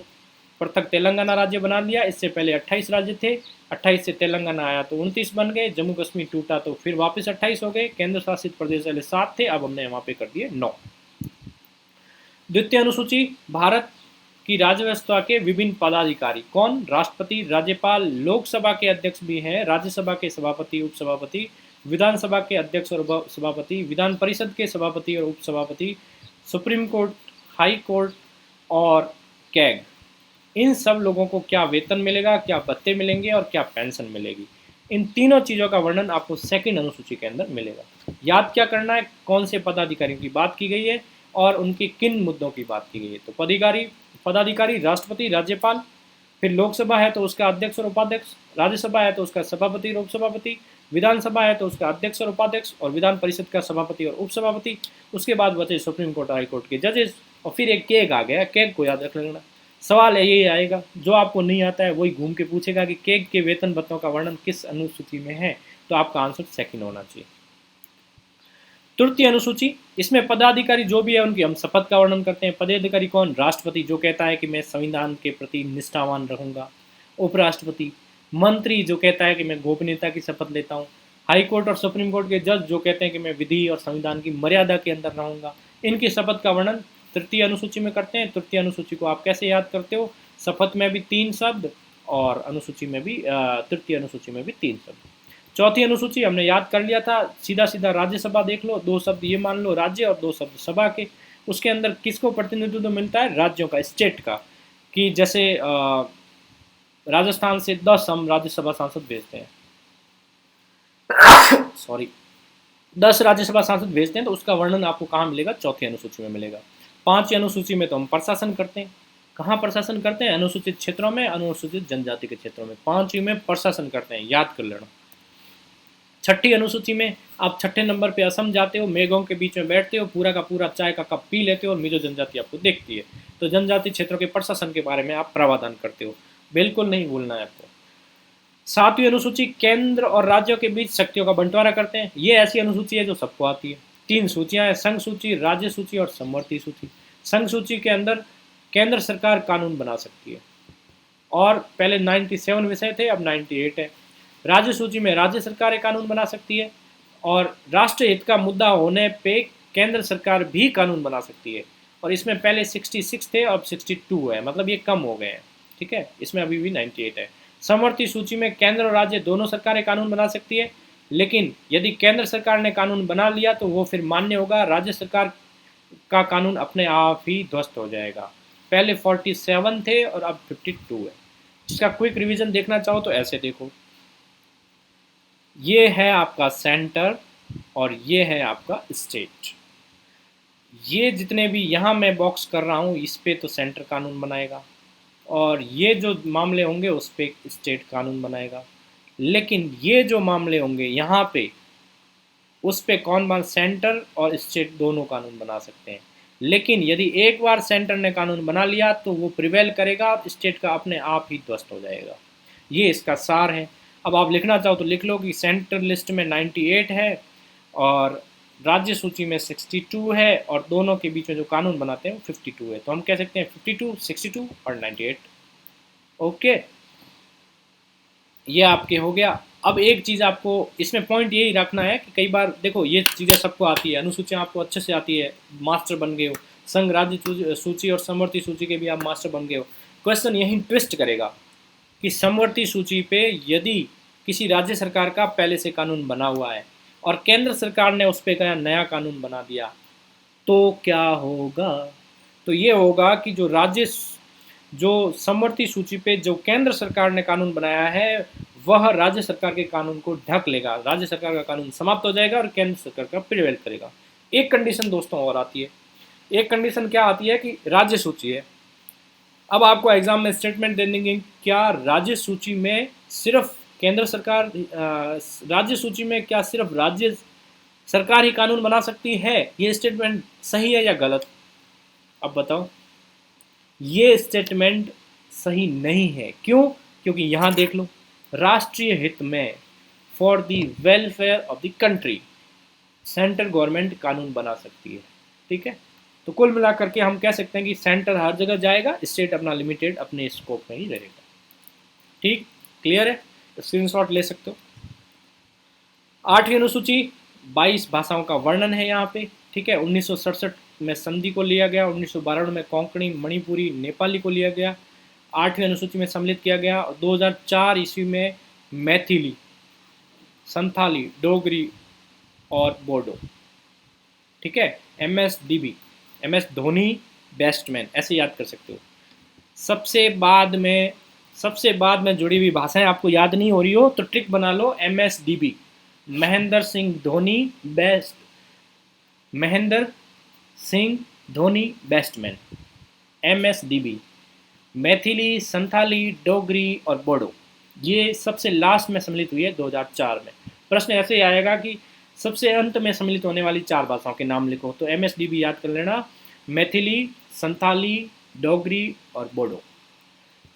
पृथक तेलंगाना राज्य बना लिया। इससे पहले 28 राज्य थे, 28 से तेलंगाना आया तो 29 बन गए, जम्मू कश्मीर टूटा तो फिर वापस 28 हो गए। केंद्र शासित प्रदेश पहले 7 थे, अब हमने वहाँ पे कर दिए 9। द्वितीय अनुसूची, भारत की राज्य व्यवस्था के विभिन्न पदाधिकारी कौन? राष्ट्रपति, राज्यपाल, लोकसभा के अध्यक्ष भी हैं, राज्यसभा के सभापति, उपसभापति, विधानसभा के अध्यक्ष और सभापति, विधान परिषद के सभापति और उपसभापति, सुप्रीम कोर्ट, हाई कोर्ट और कैग। इन सब लोगों को क्या वेतन मिलेगा, क्या भत्ते मिलेंगे और क्या पेंशन मिलेगी, इन तीनों चीज़ों का वर्णन आपको सेकंड अनुसूची के अंदर मिलेगा। याद क्या करना है? कौन से पदाधिकारियों की बात की गई है और उनके किन मुद्दों की बात की गई है। तो पदाधिकारी राष्ट्रपति, राज्यपाल, फिर लोकसभा है तो उसका अध्यक्ष और उपाध्यक्ष, राज्यसभा है तो उसका सभापति और उपसभापति, विधानसभा है तो उसका अध्यक्ष और उपाध्यक्ष, और विधान परिषद का सभापति और उपसभापति। उसके बाद बचे सुप्रीम कोर्ट, हाई कोर्ट के जजेस, और फिर एक कैग आ गया। कैग को याद रख लेना, सवाल यही आएगा, जो आपको नहीं आता है वही घूम के पूछेगा कि कैग के वेतन भत्तों का वर्णन किस अनुसूची में है, तो आपका आंसर सेकंड होना चाहिए। तृतीय अनुसूची, इसमें पदाधिकारी जो भी है उनकी हम शपथ का वर्णन करते हैं। पदाधिकारी कौन? राष्ट्रपति, जो कहता है कि मैं संविधान के प्रति निष्ठावान रहूंगा। उपराष्ट्रपति, मंत्री जो कहता है कि मैं गोपनीयता की शपथ लेता हूँ। हाई कोर्ट और सुप्रीम कोर्ट के जज जो कहते हैं कि मैं विधि और संविधान की मर्यादा के अंदर रहूंगा। इनकी शपथ का वर्णन तृतीय अनुसूची में करते हैं। तृतीय अनुसूची को आप कैसे याद करते हो? शपथ में भी 3 शब्द और अनुसूची में भी, तृतीय अनुसूची में भी 3 शब्द। चौथी अनुसूची हमने याद कर लिया था, सीधा सीधा राज्यसभा देख लो, 2 शब्द ये मान लो राज्य और 2 शब्द सभा के। उसके अंदर किसको प्रतिनिधित्व मिलता है? राज्यों का, स्टेट का, कि जैसे राजस्थान से 10 हम राज्यसभा सांसद भेजते हैं, सॉरी 10 राज्यसभा सांसद भेजते हैं, तो उसका वर्णन आपको कहाँ मिलेगा? चौथी अनुसूची में मिलेगा। 5वीं अनुसूची में तो हम प्रशासन करते हैं। कहाँ प्रशासन करते हैं? अनुसूचित क्षेत्रों में, अनुसूचित जनजाति के क्षेत्रों में। 5वीं में प्रशासन करते हैं, याद कर लेना। 6ठी अनुसूची में आप 6ठे नंबर पे असम जाते हो, मेघों के बीच में बैठते हो, पूरा का पूरा चाय का कप पी लेते हो और मिजो जनजाति आपको देखती है, तो जनजाति क्षेत्रों के प्रशासन के बारे में आप प्रावधान करते हो, बिल्कुल नहीं भूलना है आपको। 7वीं अनुसूची, केंद्र और राज्यों के बीच शक्तियों का बंटवारा करते हैं। ये ऐसी अनुसूची है जो सबको आती है। 3 सूचियां हैं, संघ सूची, राज्य सूची और समवर्ती सूची। संघ सूची के अंदर केंद्र सरकार कानून बना सकती है, और पहले 97 विषय थे, अब 98 है। राज्य सूची में राज्य सरकारें कानून बना सकती है, और राष्ट्र हित का मुद्दा होने पे केंद्र सरकार भी कानून बना सकती है, और इसमें पहले 66 थे, अब 62 है, मतलब ये कम हो गए हैं, ठीक है, इसमें अभी भी 98 है। समवर्ती सूची में केंद्र और राज्य दोनों सरकारें कानून बना सकती है, लेकिन यदि केंद्र सरकार ने कानून बना लिया तो वो फिर मान्य होगा, राज्य सरकार का कानून अपने आप ही ध्वस्त हो जाएगा। पहले 47 थे और अब 52 है। इसका क्विक रिवीजन देखना चाहो तो ऐसे देखो, ये है आपका सेंटर और ये है आपका स्टेट। ये जितने भी यहाँ मैं बॉक्स कर रहा हूँ इस पे तो सेंटर कानून बनाएगा, और ये जो मामले होंगे उस पे स्टेट कानून बनाएगा। लेकिन ये जो मामले होंगे यहाँ पे, उस पे कौन बन, सेंटर और स्टेट दोनों कानून बना सकते हैं। लेकिन यदि एक बार सेंटर ने कानून बना लिया तो वो प्रिवेल करेगा और स्टेट का अपने आप ही ध्वस्त हो जाएगा। ये इसका सार है। अब आप लिखना चाहो तो लिख लो कि सेंटर लिस्ट में 98 है और राज्य सूची में 62 है, और दोनों के बीच में जो कानून बनाते हैं वो 52 है। तो हम कह सकते हैं 52, 62 और 98। ओके, ये आपके हो गया। अब एक चीज़ आपको इसमें पॉइंट यही रखना है कि कई बार देखो ये चीज़ें सबको आती है, अनुसूचियाँ आपको अच्छे से आती है, मास्टर बन गए हो, संघ राज्य सूची और समवर्ती सूची के भी आप मास्टर बन गए हो। क्वेश्चन यही ट्विस्ट करेगा कि समवर्ती सूची पे यदि किसी राज्य सरकार का पहले से कानून बना हुआ है और केंद्र सरकार ने उस पर नया कानून बना दिया तो क्या होगा। तो ये होगा कि जो समवर्ती सूची पे जो केंद्र सरकार ने कानून बनाया है वह राज्य सरकार के कानून को ढक लेगा, राज्य सरकार का कानून समाप्त हो जाएगा और केंद्र सरकार का प्रिवेल करेगा। एक कंडीशन दोस्तों और आती है, एक कंडीशन क्या आती है कि राज्य सूची है। अब आपको एग्जाम में स्टेटमेंट दे देंगे क्या राज्य सूची में सिर्फ केंद्र सरकार राज्य सूची में क्या सिर्फ राज्य सरकार ही कानून बना सकती है, ये स्टेटमेंट सही है या गलत। अब बताओ, ये स्टेटमेंट सही नहीं है। क्यों? क्योंकि यहाँ देख लो, राष्ट्रीय हित में for the welfare of the country central government कानून बना सकती है। ठीक है, तो कुल मिलाकर के हम कह सकते हैं कि सेंटर हर जगह जाएगा, स्टेट अपना लिमिटेड अपने स्कोप में ही रहेगा। ठीक, क्लियर है, स्क्रीनशॉट ले सकते हो। 8वीं अनुसूची 22 भाषाओं का वर्णन है यहाँ पे। ठीक है, 1967 में संधि को लिया गया, 1992 में कोंकणी, मणिपुरी, नेपाली को लिया गया, 8वीं अनुसूची में सम्मिलित किया गया। 2004 ईस्वी में मैथिली, संथाली, डोगरी और बोडो। ठीक है, MSDB, MS धोनी बेस्टमैन, ऐसे याद कर सकते हो। सबसे बाद में जुड़ी हुई भाषाएं आपको याद नहीं हो रही हो तो ट्रिक बना लो, MSDB, Mahendra Singh Dhoni batsman, MSDB, Maithili, Santhali, Dogri और बोडो, ये सबसे लास्ट में सम्मिलित हुई है 2004 में। प्रश्न ऐसे ही आएगा कि सबसे अंत में सम्मिलित होने वाली 4 भाषाओं के नाम लिखो, तो MSDB याद कर लेना, मैथिली, संथाली, डोगरी और बोडो।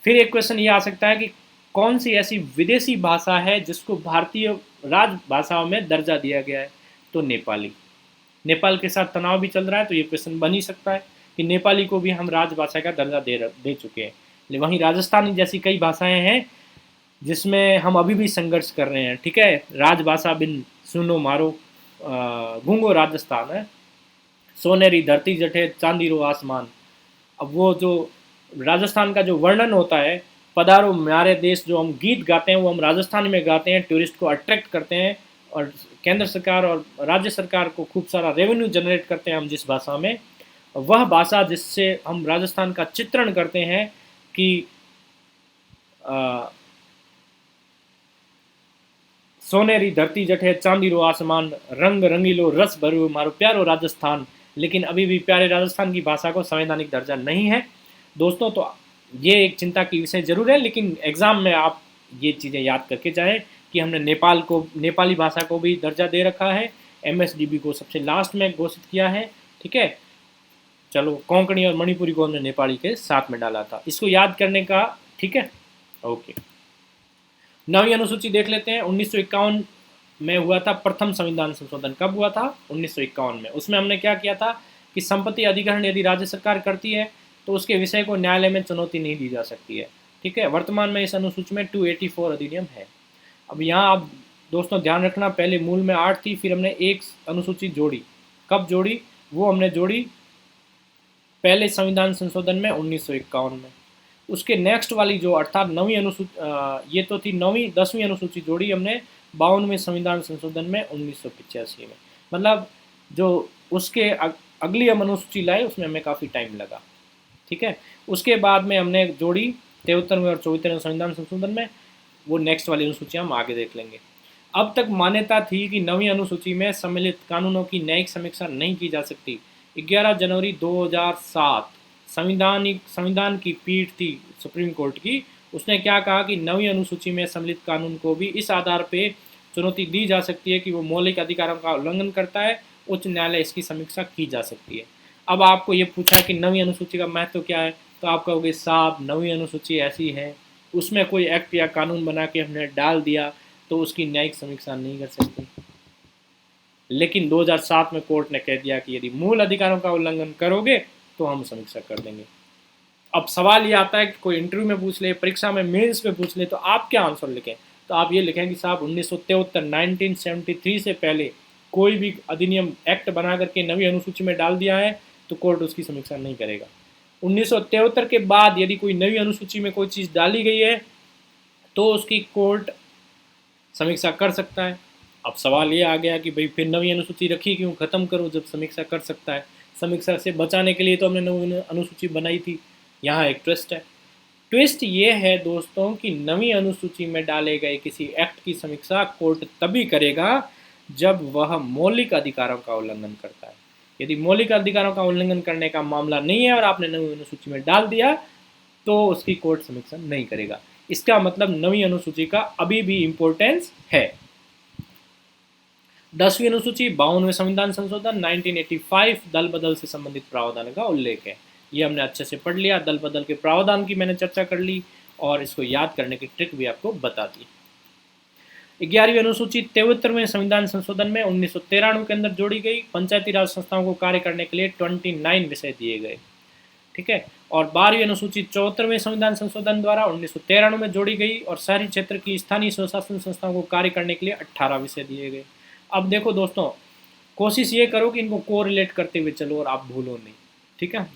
फिर एक क्वेश्चन ये आ सकता है कि कौन सी ऐसी विदेशी भाषा है जिसको भारतीय राजभाषाओं में दर्जा दिया गया है, तो नेपाली। नेपाल के साथ तनाव भी चल रहा है तो ये क्वेश्चन बन ही सकता है कि नेपाली को भी हम राजभाषा का दर्जा दे चुके हैं। वहीं राजस्थानी जैसी कई भाषाएं हैं जिसमें हम अभी भी संघर्ष कर रहे हैं। ठीक है, राजभाषा बिन सुनो मारो गूंगो राजस्थान है, सोनेरी धरती जठे चांदीरो आसमान। अब वो जो राजस्थान का जो वर्णन होता है, पधारो म्यारे देश, जो हम गीत गाते हैं वो हम राजस्थान में गाते हैं, टूरिस्ट को अट्रैक्ट करते हैं और केंद्र सरकार और राज्य सरकार को खूब सारा रेवेन्यू जनरेट करते हैं हम जिस भाषा में, वह भाषा जिससे हम राजस्थान का चित्रण करते हैं कि सोनेरी धरती जठे चांदीरो आसमान, रंग रंगीलो रस भरो मारो प्यारो राजस्थान। लेकिन अभी भी प्यारे राजस्थान की भाषा को संवैधानिक दर्जा नहीं है दोस्तों। तो ये एक चिंता की विषय जरूर है, लेकिन एग्जाम में आप ये चीज़ें याद करके जाएं कि हमने नेपाली भाषा को भी दर्जा दे रखा है, MSDB को सबसे लास्ट में घोषित किया है। ठीक है, चलो कोंकणी और मणिपुरी को हमने नेपाली के साथ में डाला था, इसको याद करने का। ठीक है, ओके। 9वीं अनुसूची देख लेते हैं। 1951 में हुआ था प्रथम संविधान संशोधन। कब हुआ था? 1951 में। उसमें हमने क्या किया था कि संपत्ति अधिग्रहण यदि राज्य सरकार करती है तो उसके विषय को न्यायालय में चुनौती नहीं दी जा सकती है। ठीक है, वर्तमान में इस अनुसूची में 284 अधिनियम है। अब यहाँ आप दोस्तों ध्यान रखना, पहले मूल में 8 थी, फिर हमने एक अनुसूची जोड़ी। कब जोड़ी? वो हमने जोड़ी पहले संविधान संशोधन में 1951 में। उसके नेक्स्ट वाली जो अर्थात 9वीं अनुसूची, ये तो थी 9वीं 10वीं अनुसूची जोड़ी हमने 52वें संविधान संशोधन में 1985 में। मतलब जो उसके अगली हम अनुसूची लाए उसमें हमें काफ़ी टाइम लगा। ठीक है, उसके बाद में हमने जोड़ी 73वें और 74वें संविधान संशोधन में। वो नेक्स्ट वाली अनुसूची हम आगे देख लेंगे। अब तक मान्यता थी कि 9वीं अनुसूची में सम्मिलित कानूनों की न्यायिक समीक्षा नहीं की जा सकती। 11 जनवरी 2007 संविधान की पीठ थी सुप्रीम कोर्ट की, उसने क्या कहा कि 9वीं अनुसूची में सम्मिलित कानून को भी इस आधार पे चुनौती दी जा सकती है कि वो मौलिक अधिकारों का उल्लंघन करता है, उच्च न्यायालय इसकी समीक्षा की जा सकती है। अब आपको ये पूछा कि 9वीं अनुसूची का महत्व क्या है, तो आप कहोगे साहब 9वीं अनुसूची ऐसी है, उसमें कोई एक्ट या कानून बना के हमने डाल दिया तो उसकी न्यायिक समीक्षा नहीं कर सकते। लेकिन 2007 में कोर्ट ने कह दिया कि यदि मूल अधिकारों का उल्लंघन करोगे तो हम समीक्षा कर देंगे। अब सवाल ये आता है कि कोई इंटरव्यू में पूछ ले, परीक्षा में मेंस में पूछ ले, तो आप क्या आंसर लिखें? तो आप ये लिखें कि साहब 1973 1973 से पहले कोई भी अधिनियम एक्ट बना करके नवी अनुसूची में डाल दिया है तो कोर्ट उसकी समीक्षा नहीं करेगा। 1973 के बाद यदि कोई नवी अनुसूची में कोई चीज़ डाली गई है तो उसकी कोर्ट समीक्षा कर सकता है। अब सवाल ये आ गया कि भाई फिर नवी अनुसूची रखी क्यों, ख़त्म करो जब समीक्षा कर सकता है। समीक्षा से बचाने के लिए तो हमने नवी अनुसूची बनाई थी। यहाँ एक ट्विस्ट है। ट्विस्ट ये है दोस्तों कि नवी अनुसूची में डाले गए किसी एक्ट की समीक्षा कोर्ट तभी करेगा जब वह मौलिक अधिकारों का उल्लंघन करता है। यदि मौलिक अधिकारों का उल्लंघन करने का मामला नहीं है और आपने नवी अनुसूची में डाल दिया तो उसकी कोर्ट समीक्षा नहीं करेगा। इसका मतलब नवी अनुसूची का अभी भी इम्पोर्टेंस है। 10वीं अनुसूची 52वें संविधान संशोधन 1985 दल बदल से संबंधित प्रावधान का उल्लेख है। ये हमने अच्छे से पढ़ लिया। दल बदल के प्रावधान की मैंने चर्चा कर ली और इसको याद करने की ट्रिक भी आपको बता दी। 11वीं अनुसूची 73वें संविधान संशोधन में 1993 के अंदर जोड़ी गई। पंचायती राज संस्थाओं को कार्य करने के लिए 29 विषय दिए गए। ठीक है। और 12वीं अनुसूची 74वें संविधान संशोधन द्वारा 1993 में जोड़ी गई और शहरी क्षेत्र की स्थानीय स्वशासन संस्थाओं को कार्य करने के लिए 18 विषय दिए गए। अब देखो दोस्तों, कोशिश ये करो कि इनको कोरिलेट करते हुए चलो और आप भूलो नहीं। ठीक है।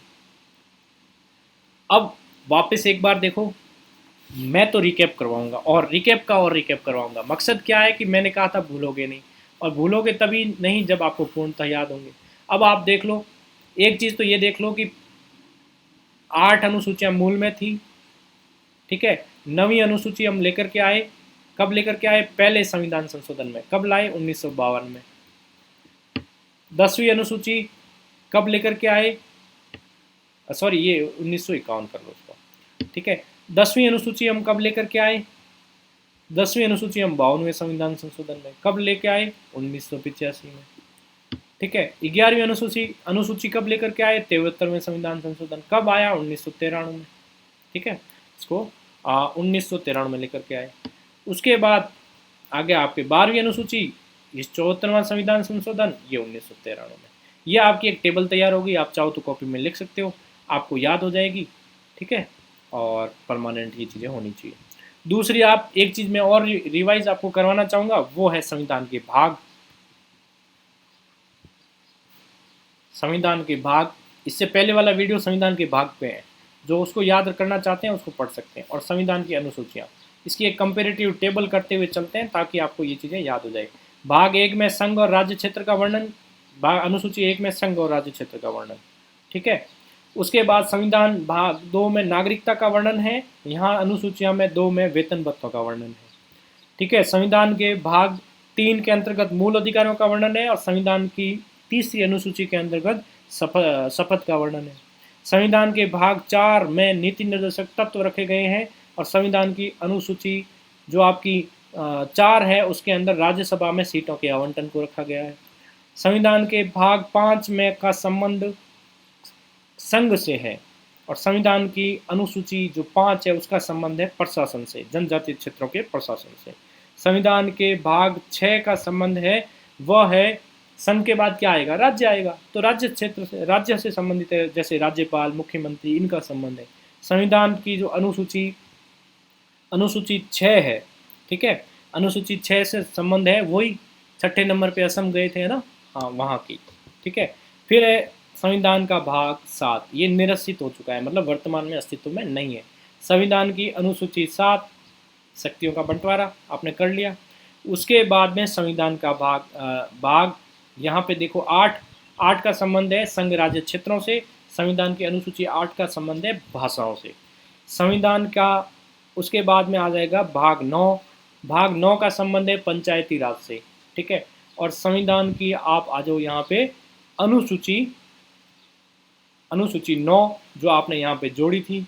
अब वापस एक बार देखो, मैं तो रिकैप करवाऊंगा और रिकैप करवाऊंगा। मकसद क्या है कि मैंने कहा था भूलोगे नहीं, और भूलोगे तभी नहीं जब आपको पूर्णतः याद होंगे। अब आप देख लो, एक चीज़ तो ये देख लो कि 8 अनुसूचियां मूल में थी। ठीक है। नवी अनुसूची हम लेकर के आए, कब लेकर के आए? पहले संविधान संशोधन में। कब लाए? 1952 में। 10वीं अनुसूची कब लेकर के आए? सॉरी, ये 1951 कर लो उसको। ठीक है। 10वीं अनुसूची हम कब लेकर के आए? 10वीं अनुसूची हम 52वें संविधान संशोधन में। कब लेके आए? 1985 में। ठीक है। 11वीं अनुसूची कब लेकर के आए? 73वें संविधान संशोधन। कब आया? 1993 में। ठीक है। इसको 1993 में लेकर के आए। उसके बाद आगे आपके 12वीं अनुसूची, इस 74वां संविधान संशोधन, ये 1993 में। ये आपकी एक टेबल तैयार होगी, आप चाहो तो कॉपी में लिख सकते हो, आपको याद हो जाएगी। ठीक है। और परमानेंट ये चीज़ें होनी चाहिए। दूसरी, आप एक चीज़ में और रिवाइज आपको करवाना चाहूँगा, वो है संविधान के भाग। संविधान के भाग, इससे पहले वाला वीडियो संविधान के भाग पे है, जो उसको याद करना चाहते हैं उसको पढ़ सकते हैं। और संविधान की अनुसूचियाँ, इसकी एक कंपेरेटिव टेबल करते हुए चलते हैं ताकि आपको ये चीज़ें याद हो जाए। भाग 1 में संघ और राज्य क्षेत्र का वर्णन, अनुसूची 1 में संघ और राज्य क्षेत्र का वर्णन। ठीक है। उसके बाद संविधान भाग 2 में नागरिकता का वर्णन है। यहाँ अनुसूचियाँ में 2 में वेतन भत्तों का वर्णन है। ठीक है। संविधान के भाग 3 के अंतर्गत मूल अधिकारों का वर्णन है और संविधान की 3री अनुसूची के अंतर्गत शपथ का वर्णन है। संविधान के भाग 4 में नीति निर्देशक तत्व रखे गए हैं और संविधान की अनुसूची जो आपकी 4 है उसके अंदर राज्यसभा में सीटों के आवंटन को रखा गया है। संविधान के भाग 5 में का संबंध संघ से है और संविधान की अनुसूची जो 5 है उसका संबंध है प्रशासन से, जनजातीय क्षेत्रों के प्रशासन से। संविधान के भाग 6 का संबंध है, वह है संघ के बाद क्या आएगा? राज्य आएगा। तो राज्य क्षेत्र से, राज्य से संबंधित है, जैसे राज्यपाल, मुख्यमंत्री, इनका संबंध है। संविधान की जो अनुसूची 6 है, ठीक है, अनुसूची 6 से संबंध है, वही 6ठे नंबर पे असम गए थे ना, हाँ वहाँ की। ठीक है। फिर है संविधान का भाग 7, ये निरसित हो चुका है, मतलब वर्तमान में अस्तित्व में नहीं है। संविधान की अनुसूची 7, शक्तियों का बंटवारा, आपने कर लिया। उसके बाद में संविधान का भाग यहाँ पे देखो 8 का संबंध है संघ राज्य क्षेत्रों से। संविधान की अनुसूची 8 का संबंध है भाषाओं से। संविधान का उसके बाद में आ जाएगा भाग 9। भाग 9 का संबंध है पंचायती राज से। ठीक है। और संविधान की आप आ जाओ यहाँ पे अनुसूची 9 जो आपने यहाँ पे जोड़ी थी।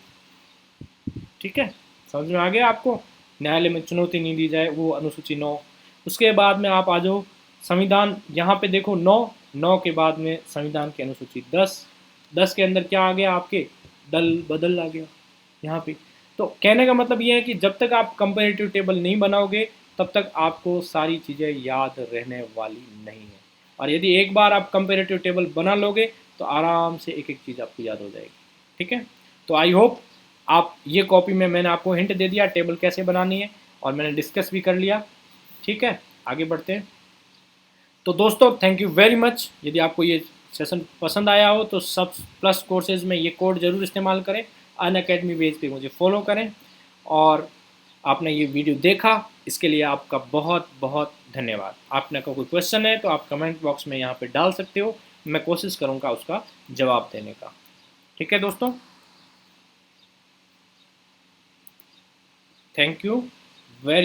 ठीक है। समझ में आ गया आपको? न्यायालय में चुनौती नहीं दी जाए, वो अनुसूची 9। उसके बाद में आप आ जाओ संविधान, यहाँ पे देखो 9 के बाद में संविधान की अनुसूची 10 के अंदर क्या आ गया आपके? दल बदल आ गया यहाँ पे। तो कहने का मतलब ये है कि जब तक आप कंपैरेटिव टेबल नहीं बनाओगे तब तक आपको सारी चीज़ें याद रहने वाली नहीं है। और यदि एक बार आप कंपैरेटिव टेबल बना लोगे तो आराम से एक एक चीज़ आपको याद हो जाएगी। ठीक है। तो आई होप आप ये कॉपी में मैंने आपको हिंट दे दिया टेबल कैसे बनानी है। और मैंने डिस्कस भी कर लिया। ठीक है, आगे बढ़ते हैं। तो दोस्तों थैंक यू वेरी मच। यदि आपको ये सेशन पसंद आया हो तो सब प्लस कोर्सेज में ये कोड ज़रूर इस्तेमाल करें। अनअकैडमी पेज पे मुझे फॉलो करें। और आपने ये वीडियो देखा इसके लिए आपका बहुत बहुत धन्यवाद। आपने का कोई क्वेश्चन है तो आप कमेंट बॉक्स में यहाँ पे डाल सकते हो, मैं कोशिश करूँगा उसका जवाब देने का। ठीक है दोस्तों, थैंक यू वेरी